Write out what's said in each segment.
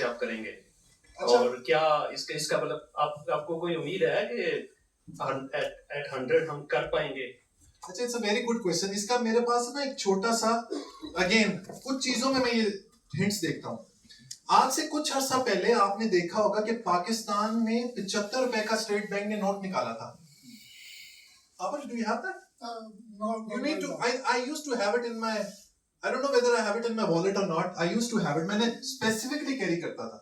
कैसे आप करेंगे? अच्छा। और क्या इसका मतलब आपको कोई उम्मीद है कि at 100 हम कर पाएंगे? अच्छा, it's a very good question. इसका मेरे पास ना एक छोटा सा, अगेन कुछ चीजों में मैं ये हिंट्स देखता हूँ। आज से कुछ अर्सा पहले आपने देखा होगा कि पाकिस्तान में 75 रुपए का स्टेट बैंक ने नोट निकाला था। Abel, do you have that? No. You need to. I used to have it in my. I don't know whether I have it in my wallet or not. I used to have it. मैंने specifically carry करता था।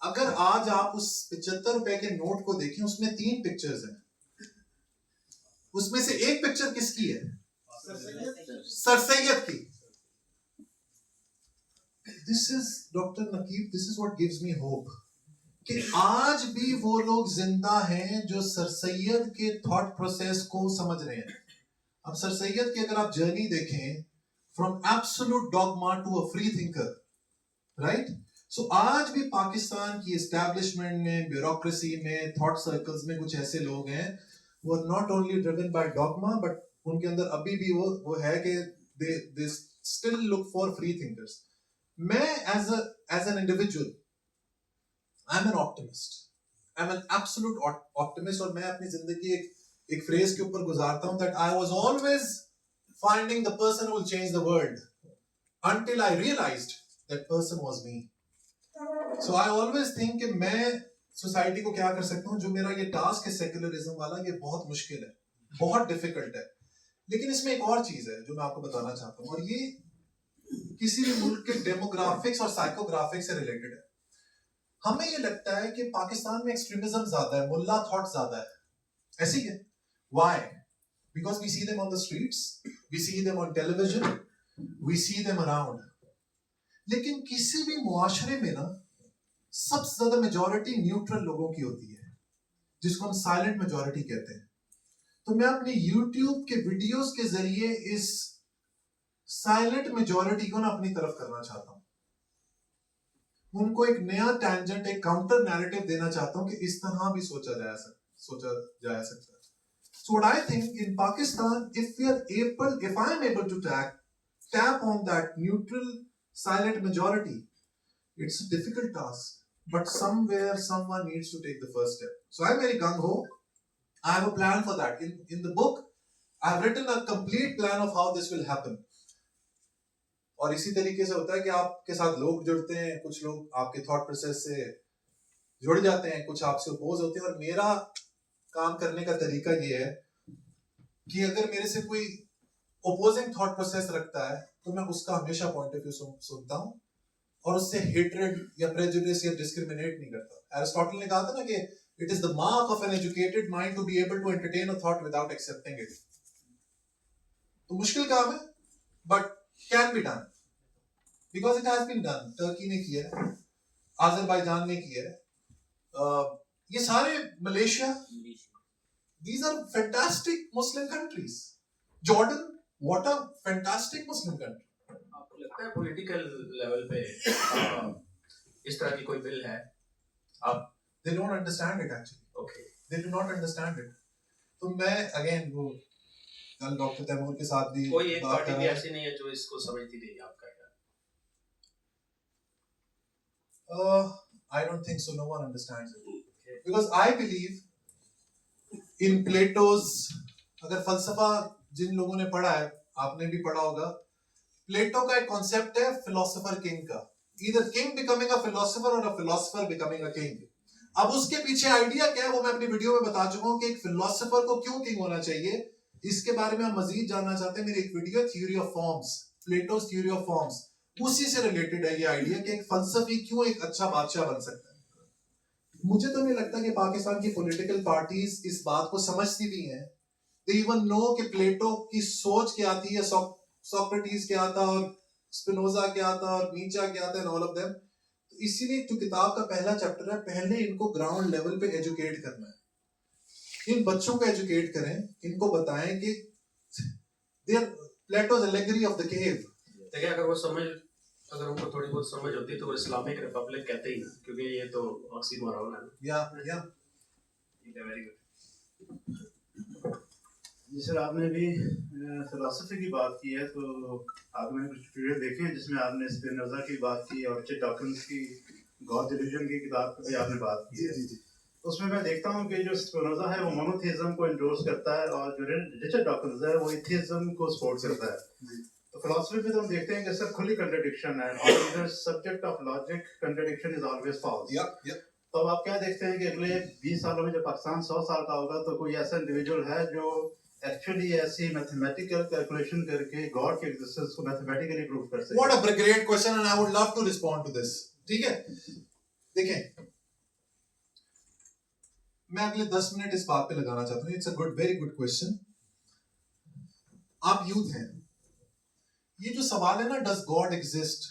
अगर आज आप उस 75 रुपए के note को देखें, उसमें 3 पिक्चर्स हैं। उसमें से एक पिक्चर किसकी है? सर सैयद की। This is Dr. Nakeeb. This is what gives me hope. कि आज भी वो लोग जिंदा हैं जो सर सैयद के थॉट प्रोसेस को समझ रहे हैं। अब सर सैयद की अगर आप जर्नी देखें, from absolute dogma to a free thinker, right? So आज भी पाकिस्तान की एस्टैब्लिशमेंट में, ब्यूरोक्रेसी में, थॉट सर्कल्स में कुछ ऐसे लोग हैं, वो not only driven by dogma, but उनके अंदर अभी भी वो है कि they still look for free thinkers. मैं as an individual, I'm an optimist. I'm an absolute optimist, और मैं अपनी जिंदगी एक फ्रेज के ऊपर गुजारता हूं that I was always finding the person who will change the world until I realized that person was me. So I always think कि मैं सोसाइटी को क्या कर सकता हूं। जो मेरा ये टास्क है सेक्युलरिज्म वाला, ये बहुत मुश्किल है, बहुत डिफिकल्ट है, लेकिन इसमें एक और चीज है जो मैं आपको बताना चाहता हूं, और ये किसी भी मुल्क के डेमोग्राफिक्स और साइकोग्राफिक्स से रिलेटेड है। हमें ये लगता है कि पाकिस्तान में एक्सट्रीमिज्म ज्यादा है, मुल्ला थॉट ज्यादा है, ऐसी है। Why? Because we see them on the streets, we see them on television, we see them around. लेकिन किसी भी मुआशरे में ना सबसे ज्यादा मेजॉरिटी न्यूट्रल लोगों की होती है, जिसको हम साइलेंट मेजॉरिटी कहते हैं। तो मैं अपने YouTube के वीडियोस के जरिए इस साइलेंट मेजॉरिटी को ना अपनी तरफ करना चाहता हूं। उनको एक नया टेंजेंट, एक काउंटर नैरेटिव देना चाहता हूं कि इस तरह भी सोचा जा सकता है। So what I think in Pakistan, if I am able to tap on that neutral silent majority, it's a difficult task, but somewhere someone needs to take the first step. So I'm very gung-ho. I have a plan for that. In the book, I have written a complete plan of how this will happen. और इसी तरीके से होता है कि आपके साथ लोग जुड़ते हैं, कुछ लोग आपके थॉट प्रोसेस से जुड़ जाते हैं, कुछ आपसे अपोज होते हैं। और मेरा काम करने का तरीका ये है कि अगर मेरे से कोई अपोजिंग थॉट प्रोसेस रखता है तो मैं उसका हमेशा पॉइंट ऑफ व्यू सुनता हूं और उससे हेट्रेड या प्रेजुडिस या डिस्क्रिमिनेट नहीं करता। एरिस्टोटल ने कहा था ना कि it is the mark of an educated mind to be able to entertain a thought without accepting it. तो मुश्किल काम है, but can be done because it has been done. Turkey ने किया है, अजरबैजान ने किया है, ये सारे, Malaysia, these are fantastic Muslim countries. Jordan, what a fantastic Muslim country. आपको लगता है पॉलिटिकल लेवल पे इस तरह की कोई बिल है? They don't understand it actually. Okay. They do not understand it. तो मैं again वो कल डॉक्टर तैमूर के साथ भी कोई एक पार्टी भी ऐसी नहीं है जो इसको समझती नहीं, आपका क्या? I don't think so. No one understands it. Okay. Because I believe in Plato's, अगर फलसफा जिन लोगों ने पढ़ा है, आपने भी पढ़ा होगा, प्लेटो का एक कॉन्सेप्ट है फिलोसोफर किंग का, either king becoming a philosopher or a philosopher becoming a king. अब उसके पीछे आइडिया क्या है वो मैं अपनी वीडियो में बता चुका हूं कि एक फिलोसोफर को क्यों किंग होना चाहिए। इसके बारे में हम मजीद जानना चाहते हैं, मेरी एक video theory of forms, plateaus theory of forms, उसी से रिलेटेड है ये आइडिया कि एक फलसफी क्यों एक अच्छा बादशाह बन सकता है। मुझे तो नहीं लगता कि पाकिस्तान की पॉलिटिकल पार्टीज इस बात को समझती भी हैं। दे इवन नो कि प्लेटो की सोच क्या थी, या सोक्रेटिस क्या था, और स्पिनोजा क्या था, और नीचा क्या था, एंड ऑल ऑफ देम। इसीलिए जो किताब का पहला चैप्टर है, पहले इनको ग्राउंड लेवल पे एजुकेट करना है। इन बच्चों को एजुकेट करें, इनको बताएं कि प्लेटो's allegory of the cave। देखिए, अगर उनको थोड़ी बहुत समझ होती तो वो इस्लामिक रिपब्लिक कहते ही ना, क्योंकि ये तो ऑक्सीमोरॉन है ना। या वेरी गुड। जी सर, आपने भी फिलोसफी की बात की है, तो आपने कुछ वीडियो देखे हैं जिसमें आपने स्पिनोजा की बात की और रिचर्ड डॉकिंस की गॉड डिल्यूजन की किताब की भी आपने बात की है। उसमें मैं देखता हूँ कि जो स्पिनोजा है वो मोनोथेइज्म को एंडोर्स करता है और जो रिचर्ड डॉकिंस है वो एथिज्म को सपोर्ट करता है। तो फिलोसफी में तो हम देखते हैं कि सर खुली कंट्रडिक्शन है और subject of logic contradiction is always false. तो अब आप क्या देखते हैं कि अगले 20 सालों में जब पाकिस्तान 100 साल का होगा तो कोई ऐसा इंडिविजुअल है जो एक्चुअली ऐसी मैथमेटिकल कैलकुलेशन करके गॉड के एग्जिस्टेंस को मैथमेटिकली प्रूव कर सके? What a great question and I would love to respond to this. ठीक है, देखें, मैं अगले 10 मिनट इस बात पे लगाना चाहता हूँ. It's a good, very good question. आप यूथ हैं, ये जो सवाल है ना, does God exist,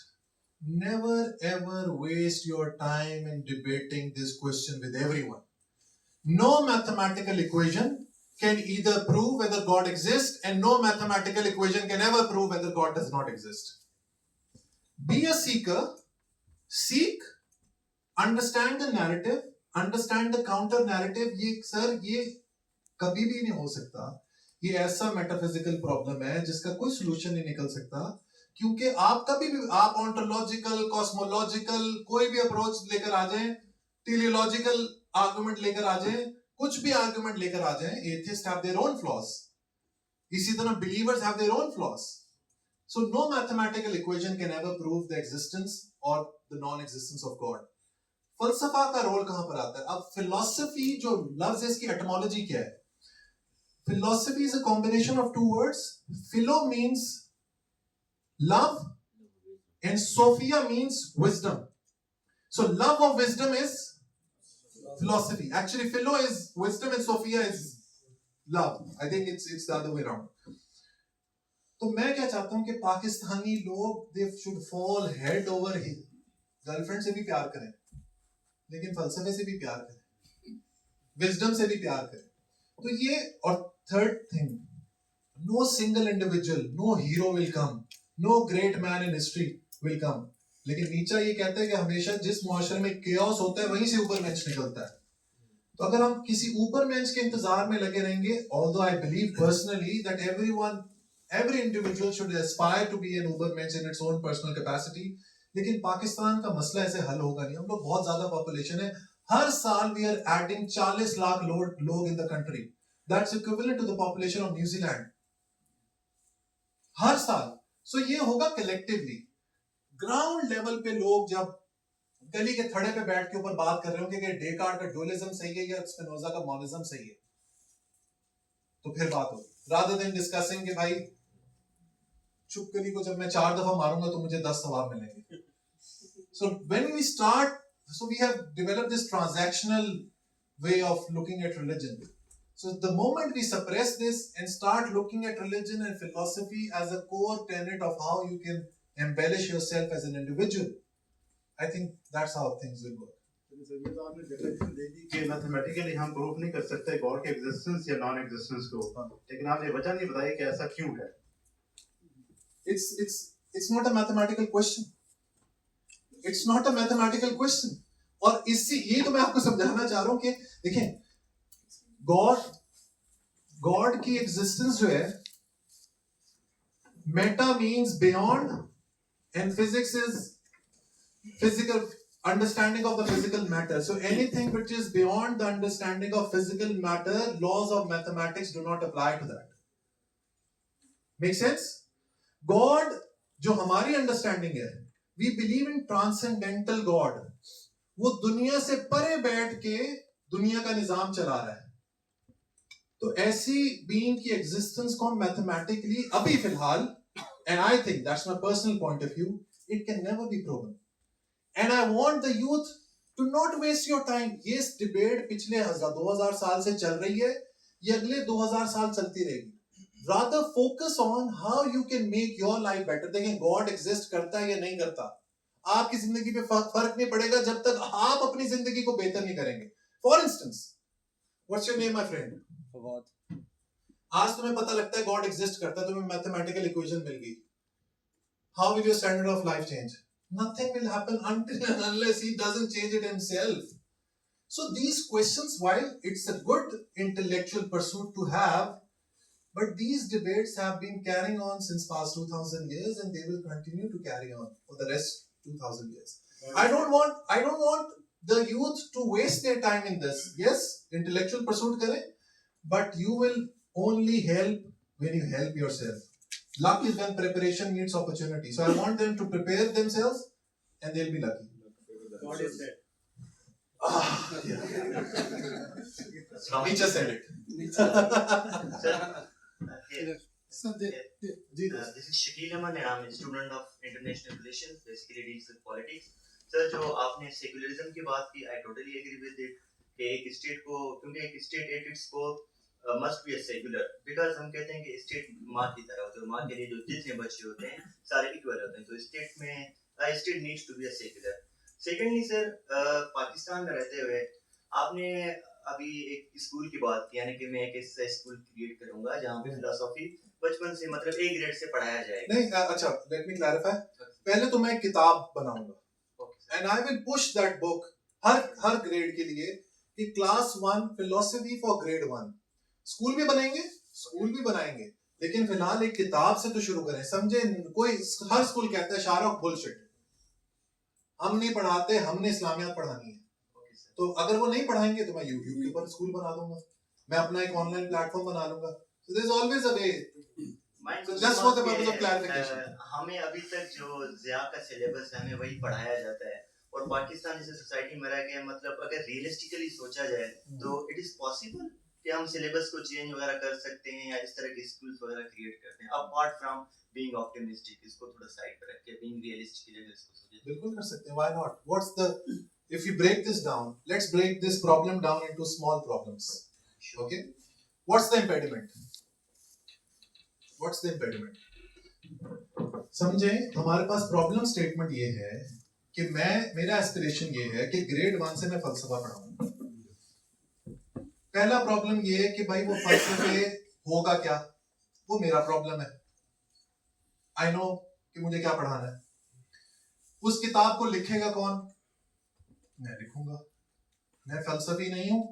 never ever waste your time in debating this question with everyone. No mathematical equation can either prove whether God exists, and no mathematical equation can ever prove whether God does not exist. Be a seeker, seek, understand the narrative, understand the counter narrative. ये sir, ये कभी भी नहीं हो सकता. ये ऐसा metaphysical problem है जिसका कोई सोल्यूशन नहीं निकल सकता, क्योंकि आप कभी भी, आप ऑन्टोलॉजिकल, कॉस्मोलॉजिकल, कोई भी अप्रोच लेकर आ जाएं, टेलियोलॉजिकल आर्गुमेंट लेकर आ जाएं, कुछ भी आर्गुमेंट लेकर आ जाएं, atheist have their own flaws, इसी तरह believers have their own flaws. So no mathematical equation can ever prove the existence or the non existence of God. फलसफा का रोल कहां पर आता है? अब फिलॉसफी जो लफ्ज है, इसकी एटमोलॉजी क्या है? Philosophy is a combination of two words. Philo means love and Sophia means wisdom. So love of wisdom is philosophy. Actually, Philo is wisdom and Sophia is love. I think it's the other way around. तो मैं क्या चाहता हूं कि पाकिस्तानी लोग they should fall head over heels. Girlfriend से भी प्यार करें, लेकिन फलसफे से भी प्यार करें, विजडम से भी प्यार करें. तो ये, और third thing, no single individual, no hero will come, no great man in history will come. लेकिन नीचा ये कहता है कि हमेशा जिस मुआशरे में chaos होता है वहीं से ऊपर मैच निकलता है. तो अगर हम किसी ऊपर मैच के इंतजार में लगे रहेंगे, although I believe personally that every individual should aspire to be an uber mensch in its own personal capacity, लेकिन पाकिस्तान का मसला ऐसे हल होगा नहीं. हम लोग बहुत ज्यादा पॉपुलेशन है, हर साल we are adding 40 लाख लोग in the country. That's equivalent to the population of New Zealand. हर साल. So ये होगा collectively. Ground level पे लोग जब गली के थड़े पे बैठ के ऊपर बात कर रहे होंगे कि डेकार्ट का डुअलिज्म सही है या स्पिनोजा का मोनिज्म सही है, तो फिर बात होगी. Rather than discussing कि भाई चुप गली को जब मैं 4 दफा मारूंगा तो मुझे 10 सवाब मिलेंगे. So when we start, so we have developed this transactional way of looking at religion. So the moment we suppress this and start looking at religion and philosophy as a core tenet of how you can embellish yourself as an individual, I think that's how things will work. ये तो आपने definition दे दी कि mathematically हम proof नहीं कर सकते God के existence या नॉन एग्जिस्टेंस को, लेकिन आपने वजह नहीं बताई कि ऐसा क्यों है. It's not a mathematical question. It's not a mathematical question. और इससे ये तो मैं आपको समझाना चाह रहा हूं कि देखें, गॉड की एग्जिस्टेंस जो है, Meta means beyond and physics is physical understanding of the physical matter. So anything which is beyond the understanding of physical matter, laws of mathematics do not apply to that. Make sense? God, जो हमारी understanding है, we believe in transcendental God. वो दुनिया से परे बैठ के दुनिया का निजाम चला रहा है. तो ऐसी बीइंग की एग्जिस्टेंस को मैथमेटिकली अभी फिलहाल, and I think that's my personal point of view, it can never be proven. And I want the youth to not waste your time. ये डिबेट पिछले 2000 साल से चल रही है, ये अगले 2000 साल चलती रहेगी. Rather focus on how you can make your life better. देखें, God exist करता है या नहीं करता, आपकी जिंदगी पे फर्क नहीं पड़ेगा जब तक आप अपनी जिंदगी को बेहतर नहीं करेंगे. For instance, what's your name, my friend? Fawad. आज तुम्हें पता लगता है God exist करता है, तुम्हें मैथमेटिकल इक्वेशन मिल गई. How will your standard of life change? Nothing will happen until and unless he doesn't change it himself. So these questions, while it's a good intellectual pursuit to have, But these debates have been carrying on since past 2000 years, and they will continue to carry on for the rest 2000 years. I don't want the youth to waste their time in this. Yes, intellectual pursuit kare, but you will only help when you help yourself. Luck is when preparation meets opportunity. So I want them to prepare themselves, and they'll be lucky. What is that? He just said it. So This is Shakil Aman and I'm a student of international relations, basically deals with politics. Sir जो आपने secularism की बात की, I totally agree with it कि एक state को, क्योंकि एक स्टेट एट इट्स को मस्ट बी सेकुलर, बिकॉज हम कहते हैं कि स्टेट माँ की तरह होती है, माँ के लिए जो जितने बच्चे होते हैं सारे इक्वल होते हैं, तो स्टेट में state needs to be a secular. Secondly sir, Pakistan में रहते हुए आपने अभी एक स्कूल की बात की, यानी कि मैं एक ऐसा स्कूल क्रिएट करूंगा जहाँ पे फिलोसॉफी बचपन से मतलब ए ग्रेड से पढ़ाया जाएगा. नहीं, अच्छा, लेट मी क्लैरिफाई. पहले तो मैं एक किताब बनाऊंगा and I will push that book her grade के लिए कि class 1 philosophy for grade 1. School भी बनेंगे, स्कूल भी बनाएंगे, लेकिन फिलहाल एक किताब से तो शुरू करें. समझे? कोई हर स्कूल कहता है शाहरुख बुलशिट, हम नहीं पढ़ाते, हमने इस्लामियात पढ़ानी है. तो अगर वो नहीं पढ़ाएंगे तो मैं यूट्यूब के ऊपर स्कूल बना दूंगा, मैं अपना एक ऑनलाइन प्लेटफॉर्म बना लूंगा. So there's always a way. So just for the purpose of clarification. हमें अभी तक जो ज़िया का सिलेबस है हमें वही पढ़ाया जाता है, और पाकिस्तान जैसे सोसाइटी में रह गए, मतलब अगर रियलिस्टिकली सोचा जाए तो इट इज पॉसिबल कि हम सिलेबस को चेंज वगैरह कर सकते हैं या इस तरह के स्कूल्स वगैरह क्रिएट करते हैं, अपार्ट फ्रॉम बीइंग ऑप्टिमिस्टिक. इसको थोड़ा साइड पर रख के बीइंग रियलिस्टिकली अगर इसको सोचे बिल्कुल कर सकते हैं. Why not? What's the, if you break this down, let's break this problem down into small problems. Okay? What's the impediment? What's the impediment? समझे? हमारे पास प्रॉब्लम स्टेटमेंट ये है कि मेरा एस्पिरेशन ये है कि ग्रेड 1 से मैं फलसफा पढ़ाऊं. पहला प्रॉब्लम ये है कि भाई वो फलसफे होगा क्या, वो मेरा प्रॉब्लम है. आई नो कि मुझे क्या पढ़ाना है. उस किताब को लिखेगा कौन? मैं लिखूंगा. मैं फलसफी नहीं हूं,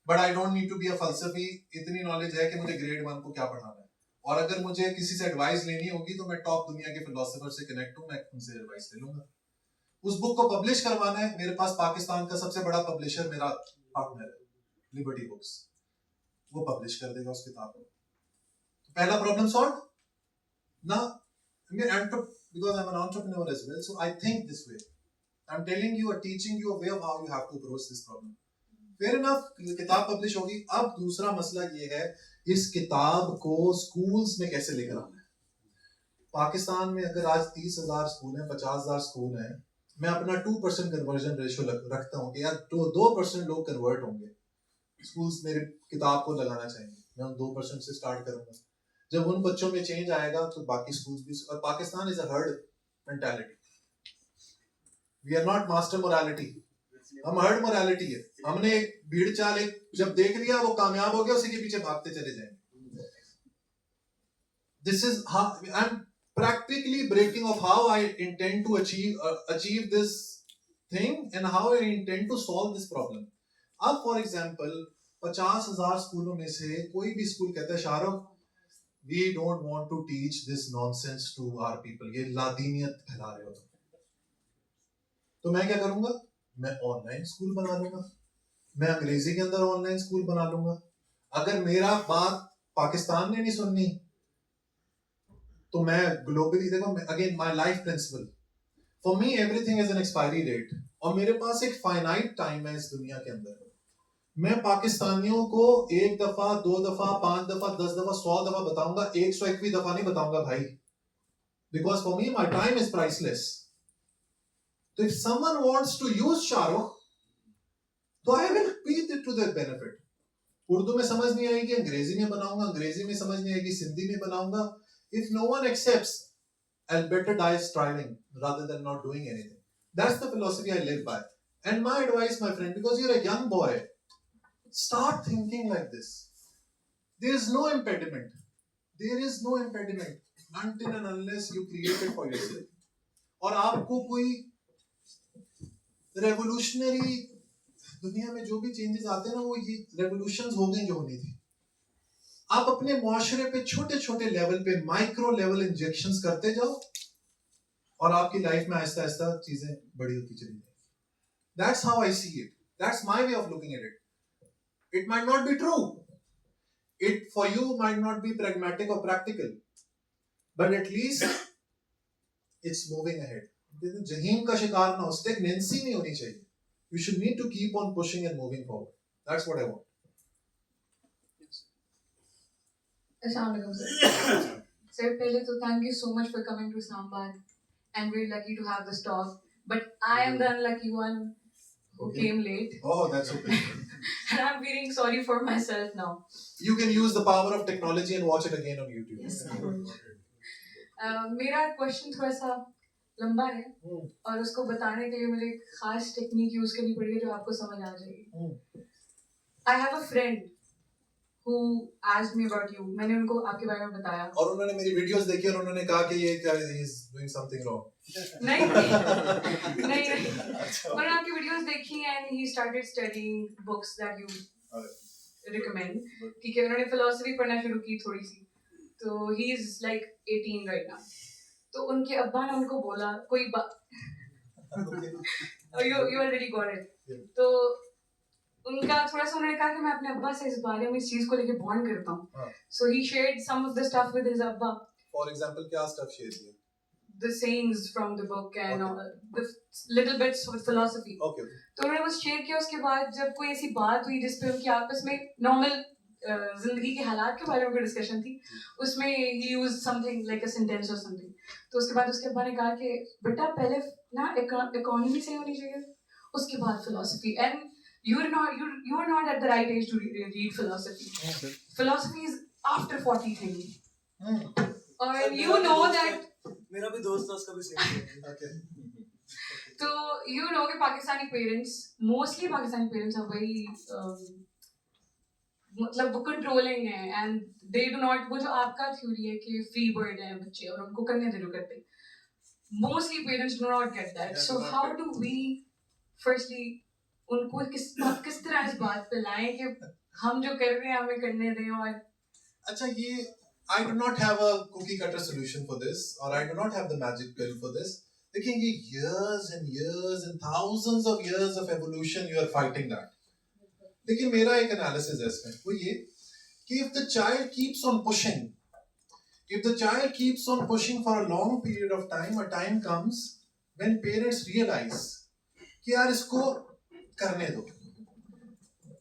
but I don't need to be a फलसफी. इतनी नॉलेज है कि मुझे ग्रेड 1 को क्या पढ़ाना है, और अगर मुझे किसी से एडवाइस लेनी होगी तो मैं टॉप दुनिया के फिलोसोफर से कनेक्ट हूं, मैं उनसे एडवाइस ले लूंगा. उस बुक को पब्लिश करवाना है, मेरे पास पाकिस्तान का सबसे बड़ा पब्लिशर मेरा पार्टनर है, लिबर्टी बुक्स. वो पब्लिश कर देगा उस किताब को. तो पहला प्रॉब्लम सॉल्व ना. Because I'm an entrepreneur as well, so I think this way. I'm telling you or teaching you a way of how you have to approach this problem. Fair enough, किताब publish होगी. अब दूसरा मसला ये है, इस किताब को स्कूल्स में कैसे लेकर आना है. पाकिस्तान में अगर आज 30,000 स्कूल हैं, 50,000 स्कूल हैं, मैं अपना 2% कन्वर्जन रेशियो रखता हूँ कि यार 2% लोग कन्वर्ट होंगे, स्कूल्स मेरे किताब को लगाना चाहेंगे. मैं उन 2% से स्टार्ट करूंगा. जब उन बच्चों में चेंज आएगा तो बाकी स्कूल्स भी. और Pakistan is a herd mentality. We are not master morality, हम हर्ड मोरालिटी है. हमने एक भीड़ चाल एक जब देख लिया, वो कामयाब हो गया, उसी के पीछे भागते चले जाएंगे. This is how I'm practically breaking of how I intend to achieve this thing and how I intend to solve this problem. अब फॉर एग्जाम्पल 50,000 स्कूलों में से कोई भी स्कूल कहता है Shahrukh we don't want to teach this nonsense to our people, ये लादीनियत फैला रहे हो. तो मैं क्या करूंगा? मैं ऑनलाइन स्कूल बना लूंगा, मैं अंग्रेजी के अंदर ऑनलाइन स्कूल बना लूंगा. अगर मेरा बात पाकिस्तान ने नहीं सुननी तो मैं ग्लोबली, देखो again my life principle, for me everything is an expiry date, और मेरे पास एक फाइनाइट टाइम है इस दुनिया के अंदर. मैं पाकिस्तानियों को 1 दफा 2 दफा 5 दफा 10 दफा 100 दफा बताऊंगा, 101वीं दफा नहीं बताऊंगा भाई, because for me my time is priceless. तो if someone wants to use Shahrukh, तो I will read it to their benefit. Urdu में समझ नहीं आएगी, अंग्रेजी में बनाऊंगा, अंग्रेजी में समझ नहीं आएगी, सिंधी में बनाऊंगा. If no one accepts, I'll better die striving rather than not doing anything. That's the philosophy I live by. And my advice, my friend, because you're a young boy, start thinking like this. There is no impediment. There is no impediment until and unless you create it for yourself. और आपको कोई revolutionary, दुनिया में जो भी changes आते हैं ना, वो ये revolutions हो गई जो होनी थी. आप अपने मुआशरे पे छोटे छोटे लेवल पे माइक्रो लेवल इंजेक्शंस करते जाओ और आपकी लाइफ में आहिस्ता आहिस्ता चीजें बड़ी होती चली जाएंगी. That's how I see it. That's my way of looking at it. It might not be true. It for you might not be pragmatic or practical, but at least it's moving ahead. जहीन का शिकार ना हो, stagnancy नहीं होनी चाहिए. You should need to keep on pushing and moving forward. That's what I want. Assalamualaikum, sir. Sir, pehle to thank you so much for coming to Islamabad, and we're lucky to have this talk. But I am the unlucky one who came late, Oh, that's okay. and I'm feeling sorry for myself now. You can use the power of technology and watch it again on YouTube. Yes. मेरा question थोड़ा सा लंबा है और उसको बताने के लिए मुझे एक खास टेक्निक यूज करनी पड़ेगी जो आपको समझ आ जाएगी. I have a friend who asked me about you. मैंने उनको आपके बारे में बताया. और उन्होंने मेरी वीडियोस देखी और उन्होंने कहा कि ये क्या he is doing something wrong. नहीं मैंने आपकी वीडियोस देखी and he started studying books that you recommend. ठीक है, उन्होंने philosophy पढ़ना शुरू की थोड़ी सी. तो he is like 18 right now. तो उनके अब्बा ने उनको बोला कोई you already got it. तो उनका थोड़ा सा उन्होंने कहा कि मैं अपने अब्बा से इस बारे में इस चीज को लेके बॉन्ड करता हूँ. So he shared some of the stuff with his अब्बा. For example, क्या stuff share किया? The sayings from the book and the little bits of philosophy. Okay. तो उन्होंने वो शेयर किया. उसके बाद जब कोई ऐसी बात हुई जिस पे उनकी आपस में नॉर्मल जिंदगी के हालात के बारे में कोई डिस्कशन थी, उसमें he used something like a sentence or something. तो उसके बाद उसके अब्बा ने कहा कि बेटा पहले ना इकोनॉमी सही होनी चाहिए, उसके बाद philosophy. And you are not at the right age to read philosophy. Philosophy is after 40 things. And you know that. मेरा भी दोस्त था, उसका भी सेम है. Okay. तो you know कि Pakistani parents, mostly Pakistani parents are very मतलब वो controlling है and they do not, वो जो आपका theory है कि free bird है बच्चे और उनको करने जरूर करते हैं. Mostly parents do not get that. So how do we firstly उनको किस तरह इस बात पे लाएं कि हम जो कर रहे हैं हमें करने दें. और अच्छा, ये I do not have a cookie cutter solution for this, or I do not have the magic pill for this. देखिए, ये years and years and thousands of years of evolution you are fighting that. लेकिन मेरा एक analysis है इसमें, वो ये कि if the child keeps on pushing for a long period of time, a time comes when parents realize कि यार इसको करने दो,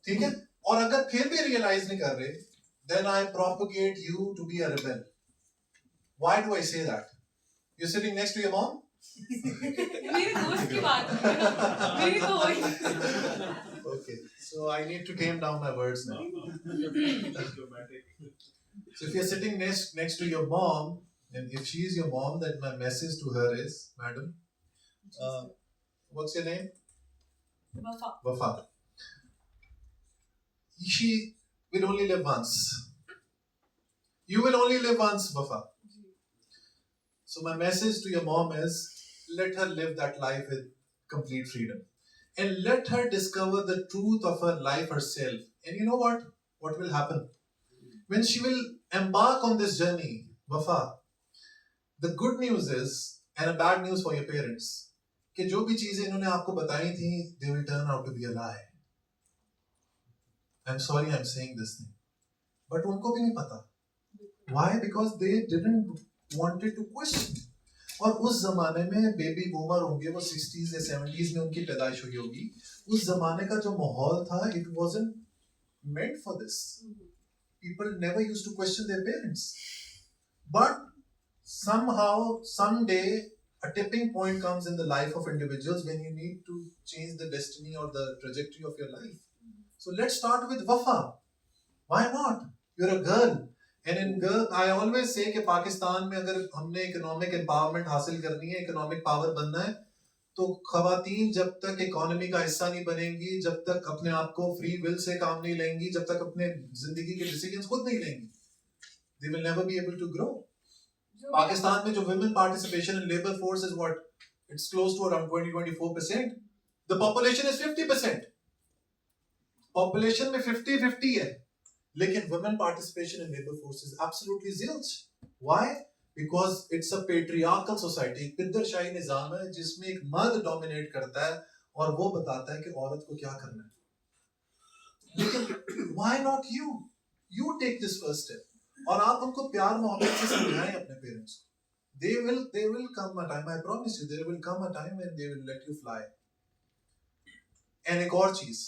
ठीक है. और अगर फिर भी realize नहीं कर रहे, then I propagate you to be a rebel. Why do I say that? You're sitting next to your mom? मेरे दोस्त की बात मेरी तो वही. Okay, so I need to tame down my words now. So if you're sitting next to your mom, and if she is your mom, then my message to her is, madam, what's your name? Wafa. She will only live once. You will only live once, Wafa. So my message to your mom is, let her live that life with complete freedom. And let her discover the truth of her life herself. And you know what? What will happen? When she will embark on this journey, Wafa, the good news is, and a bad news for your parents, कि जो भी चीजें इन्होंने आपको बताई थी, they will turn out to be a lie. I'm sorry I'm saying this thing. But उनको भी नहीं पता. Why? Because they didn't wanted to question. और उस जमाने में बेबी बूमर होंगे, वो 60s या 70s में उनकी पैदाइश हुई होगी. उस जमाने का जो माहौल था, it wasn't meant for this. People never used to question their parents. But somehow, someday, a tipping point comes in the life of individuals when you need to change the destiny or the trajectory of your life. So let's start with Wafa. Why not? You're a girl. And in girl, I always say कि पाकिस्तान में अगर हमने economic empowerment हासिल करनी है, economic power बनना है, तो खवातीन जब तक इकोनॉमी का हिस्सा नहीं बनेंगी, जब तक अपने आप को फ्री विल से काम नहीं लेंगी, जब तक अपने जिंदगी के डिसीजंस खुद नहीं लेंगी, they will never be able to grow. Pakistan में जो women participation in labor force is what? It's close to around 20-24%. The population is 50%. Population में 50-50 है. लेकिन women participation in labor force is absolutely zilch. Why? Because it's a patriarchal society. एक पिद्दरशाही निजाम है जिसमें एक मर्द डोमिनेट करता है और वो बताता है कि औरत को क्या करना है. लेकिन why not you? You take this first step. और आप उनको प्यार मोहब्बत से समझाएं अपने पेरेंट्स को. They will come a time, I promise you, there will come a time when they will let you fly. And एक और चीज,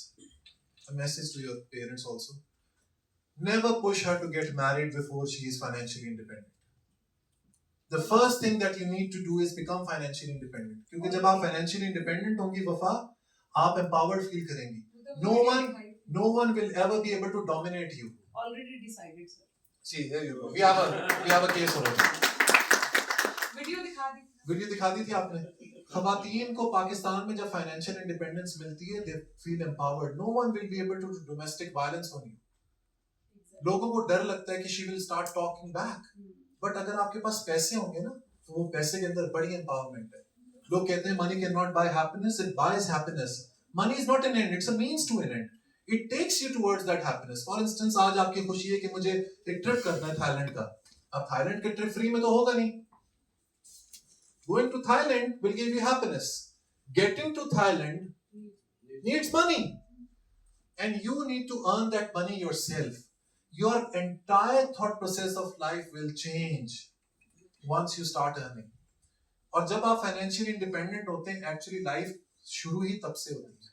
a message to your parents also. Never push her to get married before she is financially independent. The first thing that you need to do is become financially independent. क्योंकि जब आप financially independent होंगी वफा, आप empowered feel करेंगी. No one will ever be able to dominate you. Already decided, sir. See, there you go. We have a case already. Video दिखा दी थी आपने. खवातीन को पाकिस्तान में जब फाइनेंशियल इंडिपेंडेंस मिलती है, they feel empowered. No one will be able to do domestic violence on you. लोगों को डर लगता है कि she will start talking back. But अगर आपके पास पैसे होंगे ना, तो वो पैसे के अंदर बड़ी एम्पावरमेंट है. लोग कहते हैं money cannot buy happiness, it buys happiness. Money is not an end, it's a means to an end. It takes you towards that happiness. For instance, आज आपकी खुशी है कि मुझे एक ट्रिप करना है थाईलैंड का. अब थाईलैंड के ट्रिप फ्री में तो होगा नहीं. Going to Thailand will give you happiness. Getting to Thailand needs money. And you need to earn that money yourself. Your entire thought process of life will change once you start earning. और जब आप financially independent होते हैं, actually life शुरू ही तब से होती है.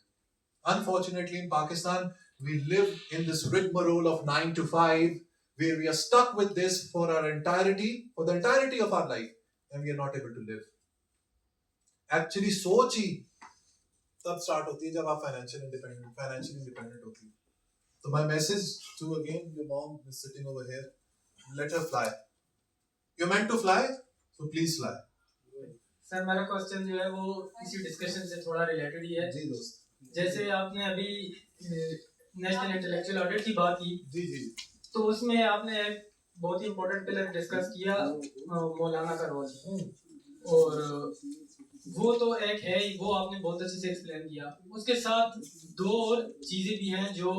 Unfortunately, in Pakistan, we live in this rigmarole of 9 to 5, where we are stuck with this for the entirety of our life, and we are not able to live. Actually, सोच ही तब start होती है जब आप financially independent होती है. So my message to again your mom is sitting over here. Let her fly. You're meant to fly, so please fly. Sir मेरा question जो है वो इसी डिस्कशन से थोड़ा रिलेटेड ही है. जी दोस्त. जैसे आपने अभी नेशनल इंटेलेक्चुअल ऑडिट की बात की, जी. तो उसमें आपने एक बहुत ही इम्पोर्टेंट पिलर डिस्कस किया, मौलाना का रोल. और वो तो एक है ही, वो आपने बहुत अच्छे से एक्सप्लेन किया. उसके साथ दो और चीज़ें भी हैं जो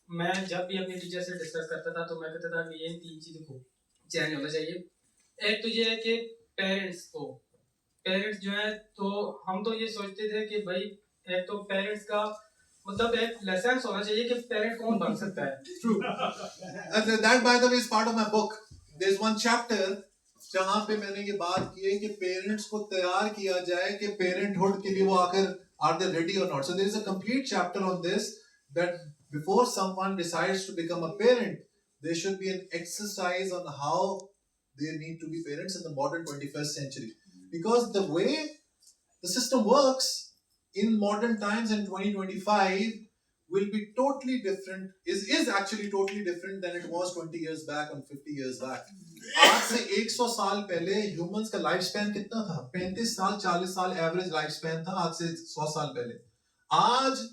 मैं जब भी अपने टीचर से डिस्कस करता था तो मैं कहता था कि ये तीन चीज़ों को चेंज होना चाहिए. एक तो ये है कि पेरेंट्स जो है, तो हम तो ये सोचते थे कि भाई एक तो पेरेंट्स का मतलब एक लेसन होना चाहिए कि पेरेंट कौन बन सकता है. True. That by the way is part of my book. There's one chapter जहाँ पे मैंने ये बात की है कि पेरेंट्स को तैयार किया जाए कि पेरेंटहुड के लिए वो आकर are they ready or not. So there is a complete chapter on this, that before someone decides to become a parent, there should be an exercise on how they need to be parents in the modern 21st century. Because the way the system works in modern times in 2025 will be totally different, is actually totally different than it was 20 years back and 50 years back. आज से 100 साल पहले humans का life span कितना था? 35 साल 40 साल average life span था आज से 100 साल पहले. आज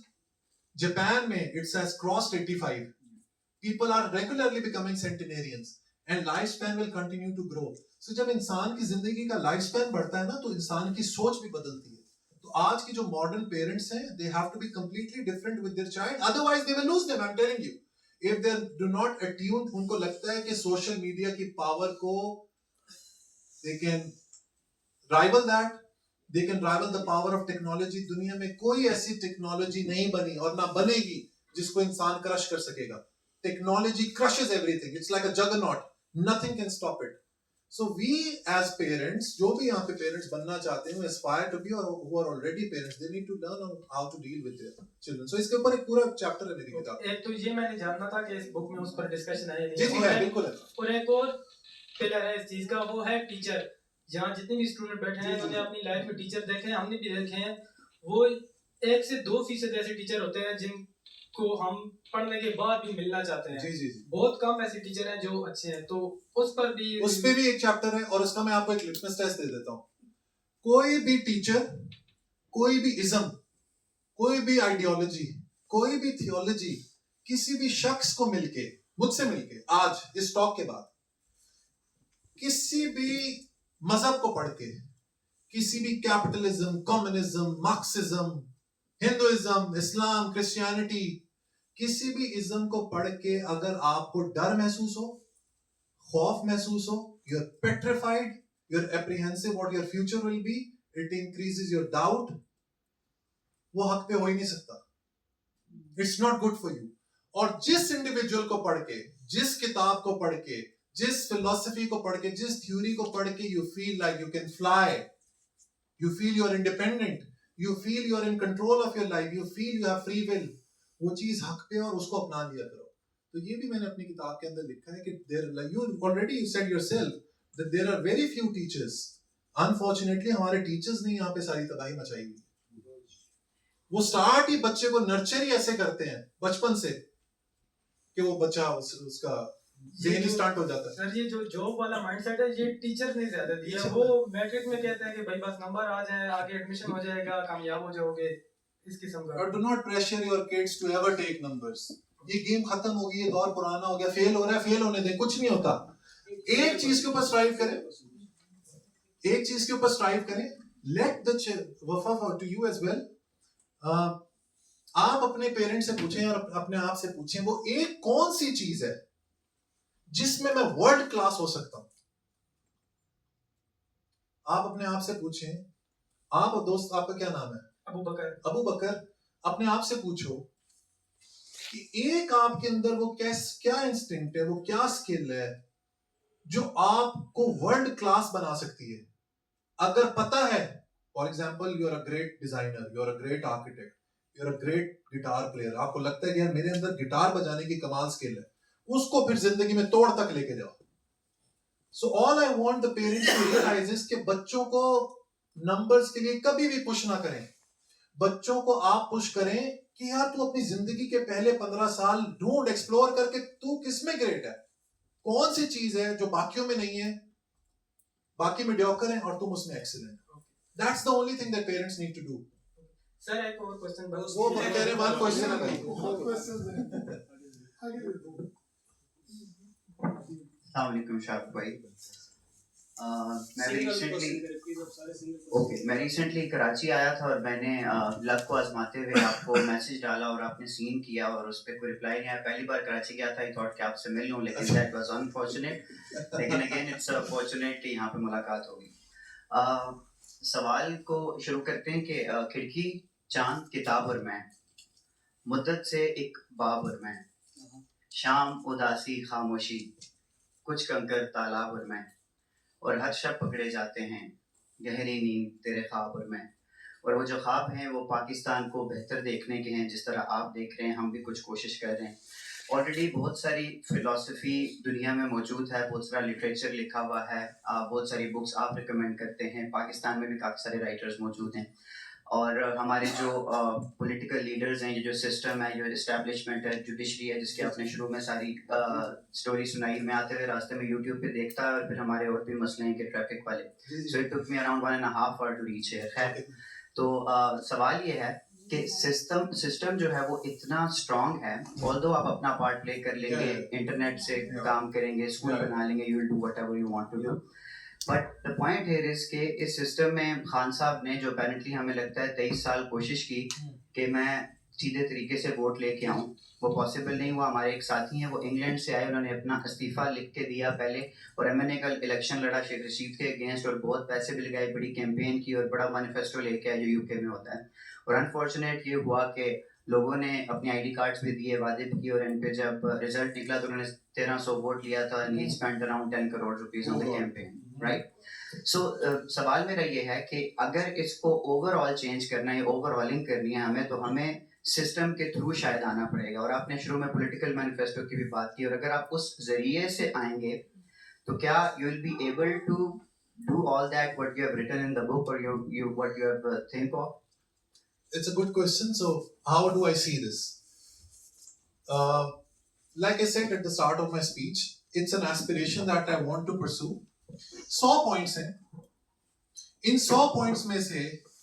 जापान में it's has crossed 85. People are regularly becoming centenarians and lifespan will continue to grow. So जब इंसान की जिंदगी का लाइफ स्पैन बढ़ता है ना, तो इंसान की सोच भी बदलती है. तो आज की जो मॉडर्न पेरेंट्स हैं, they have to be completely different with their child, otherwise they will lose them. I'm telling you, if they do not attune, उनको लगता है कि सोशल मीडिया की पावर को they can rival that, they can rival the power of technology. दुनिया में कोई ऐसी टेक्नोलॉजी नहीं बनी और ना बनेगी जिसको इंसान क्रश कर सकेगा. Technology crushes everything. It's like a juggernaut. Nothing can stop it. So we as parents, जो भी यहाँ पे parents बनना चाहते हैं, aspire to be or who are already parents, they need to learn how to deal with their children. So इसके ऊपर एक पूरा chapter है मेरी किताब. एक तो ये मैंने जानना था कि इस बुक में उस पर डिस्कशन है. जी है, बिल्कुल है. और एक और पिलर है इस चीज का, वो है टीचर. जहाँ जितने भी स्टूडेंट बैठे हैं उन्होंने अपनी लाइफ में टीचर देखे हैं, हमने भी देखे हैं. वो 1 से 2% ऐसे टीचर होते हैं जिनको हम पढ़ने के बाद भी मिलना चाहते हैं. जी. बहुत कम ऐसे टीचर हैं जो अच्छे हैं. तो उस पे भी एक चैप्टर है और उसका मैं आपको एक लिटमस टेस्ट दे देता हूँ. कोई भी टीचर, कोई भी इज्म, कोई भी आइडियोलॉजी, कोई भी थियोलॉजी किसी भी शख्स को मिलके, मुझसे मिलके आज इस टॉक के बाद, किसी भी मजहब को पढ़ के, किसी भी कैपिटलिज्म, कम्युनिज्म, मार्क्सिज्म, हिंदुइज्म, इस्लाम, क्रिश्चियनिटी, किसी भी इज्म को पढ़ के अगर आपको डर महसूस हो, खौफ महसूस हो, you're petrified, you're apprehensive what your future will be, it increases your doubt, वो हक पे हो ही नहीं सकता. It's not good for you. और जिस इंडिविजुअल को पढ़ के, जिस किताब को पढ़ के, जिस फिलॉसफी को पढ़ के, जिस थ्योरी को पढ़ के you feel like you can fly, you feel you're independent, you feel you're in control of your life, you feel you have free will, वो चीज हक पे और उसको अपना लिया करो. तो ये भी मैंने अपनी किताब के अंदर लिखा है कि there, like you already said yourself that there are very few teachers. Unfortunately हमारे टीचर्स ने यहाँ पे सारी तबाही मचाई हुई. वो स्टार्ट ही बच्चे को नर्चर ही ऐसे करते हैं बचपन से कि वो बच्चा उसका ज़हनी स्टार्ट हो जाता है. सर ये जो जॉब वाला माइंडसेट है ये टीचर ने ज्यादा दिया है. वो मैट्रिक में कहते हैं कि भाई बस नंबर आ जाए, आगे एडमिशन हो जाएगा, कामयाब हो जाओगे, इस किस्म का. और do not pressure your kids to ever take numbers. ये गेम खत्म हो गई, ये दौर पुराना हो गया, फेल हो रहा है, फेल होने दें, कुछ नहीं होता. एक चीज के ऊपर स्ट्राइव करें, एक चीज के ऊपर स्ट्राइव करें. Let the वफा to you as well. आप अपने पेरेंट्स से पूछें और अपने आप से पूछें वो एक कौन सी चीज है जिसमें मैं वर्ल्ड क्लास हो सकता हूं. आप अपने आप से पूछें. आप दोस्त, आपका क्या नाम है? अबू बकर. अबू बकर, अपने आप से पूछो कि एक आपके अंदर वो क्या इंस्टिंक्ट है, वो क्या स्किल है जो आपको वर्ल्ड क्लास बना सकती है. अगर पता है, for example you are a great designer, you are a great architect, you are a great guitar player, आपको लगता है कि यार मेरे अंदर गिटार बजाने की कमाल स्किल है, उसको फिर जिंदगी में तोड़ तक लेके जाओ. So all I want the parents to realise is कि बच्चों को नंबर्स के लिए कभी भी पुश ना करें. बच्चों को आप पुश करें कि यार तू अपनी जिंदगी के पहले 15 साल ढूंढ, एक्सप्लोर करके तू किसमें ग्रेट है, कौन सी चीज है जो बाकियों में नहीं है, बाकी मीडियोकर हैं और तुम उसमें excellent. That's the only thing that parents need to do. Sir एक और क्वेश्चन बस. वो मैं कह रहे वन क्वेश्चन है भाई. अस्सलाम वालेकुम शाह भाई. मैं रिसेंटली कराची आया था और मैंने लक को आजमाते हुए आपको मैसेज डाला और आपने सीन किया और उस पर कोई रिप्लाई नहीं आया. पहली बार कराची गया था, आई थॉट कि आपसे मिल लूं, लेकिन दैट वाज अनफॉर्चुनेट. लेकिन अगेन इट्स फॉर्चुनेट कि यहाँ पे मुलाकात होगी. सवाल को शुरू करते हैं कि खिड़की, चांद, किताब और मैं, मुद्दत से एक बाब और मैं, शाम, उदासी, खामोशी, कुछ कंकर, तालाब और मैं, और हर शब पकड़े जाते हैं गहरी नींद, तेरे ख्वाब और मैं. और वो जो ख्वाब हैं वो पाकिस्तान को बेहतर देखने के हैं, जिस तरह आप देख रहे हैं, हम भी कुछ कोशिश कर रहे हैं. ऑलरेडी बहुत सारी फ़िलासफ़ी दुनिया में मौजूद है, बहुत सारा लिटरेचर लिखा हुआ है, बहुत सारी बुक्स आप रिकमेंड करते हैं. पाकिस्तान में भी काफ़ी सारे राइटर्स मौजूद हैं. और हमारे जो पॉलिटिकल लीडर्स हैं, ये जो सिस्टम है, जो इस्टेब्लिशमेंट है, जुडिशरी है, जिसकी आपने शुरू में सारी स्टोरी सुनाई, मैं आते हुए रास्ते में यूट्यूब पे देखता है और फिर हमारे और भी मसले हैं कि ट्रैफिक वाले. So it took me around 1.5 hours to reach here. खैर, तो सवाल ये है कि सिस्टम जो है वो इतना स्ट्रॉन्ग है, ऑल्दो आप अपना पार्ट प्ले कर लेंगे, इंटरनेट से काम करेंगे, स्कूल बना लेंगे, you will do whatever you want to do. But the point here is के इस सिस्टम में खान साहब ने, जो अपेरेंटली हमें लगता है 23 साल कोशिश की कि मैं सीधे तरीके से वोट लेके आऊँ, वो पॉसिबल नहीं हुआ. हमारे एक साथी हैं, वो इंग्लैंड से आए, उन्होंने अपना इस्तीफ़ा लिख के दिया पहले, और MNA का इलेक्शन लड़ा शेख रशीद के अगेंस्ट, और बहुत पैसे भी लगाए, बड़ी कैंपेन की और बड़ा मैनिफेस्टो लेके आए जो यूके में होता है. और अनफॉर्चुनेट ये हुआ कि लोगों ने अपने ID कार्ड्स भी दिए, वादे भी किए, और इन पे जब रिजल्ट निकला तो उन्होंने 1300 वोट लिया था, and he spent around 10 crore rupees on the campaign. Right. सो सवाल मेरा ये है कि अगर इसको ओवरऑल चेंज करना है, ओवरऑलिंग करनी है हमें, तो हमें सिस्टम के थ्रू शायद आना पड़ेगा. और आपने शुरू में पॉलिटिकल मैनिफेस्टो की भी बात की, और अगर आप उस जरिए से आएंगे तो क्या you will be able to do all that what you have written in the book, और you what you have think of? It's a good question. So how do I see this? Like I said at the start of my speech, it's an aspiration that I want to pursue. 100 points हैं. इन 100 points में से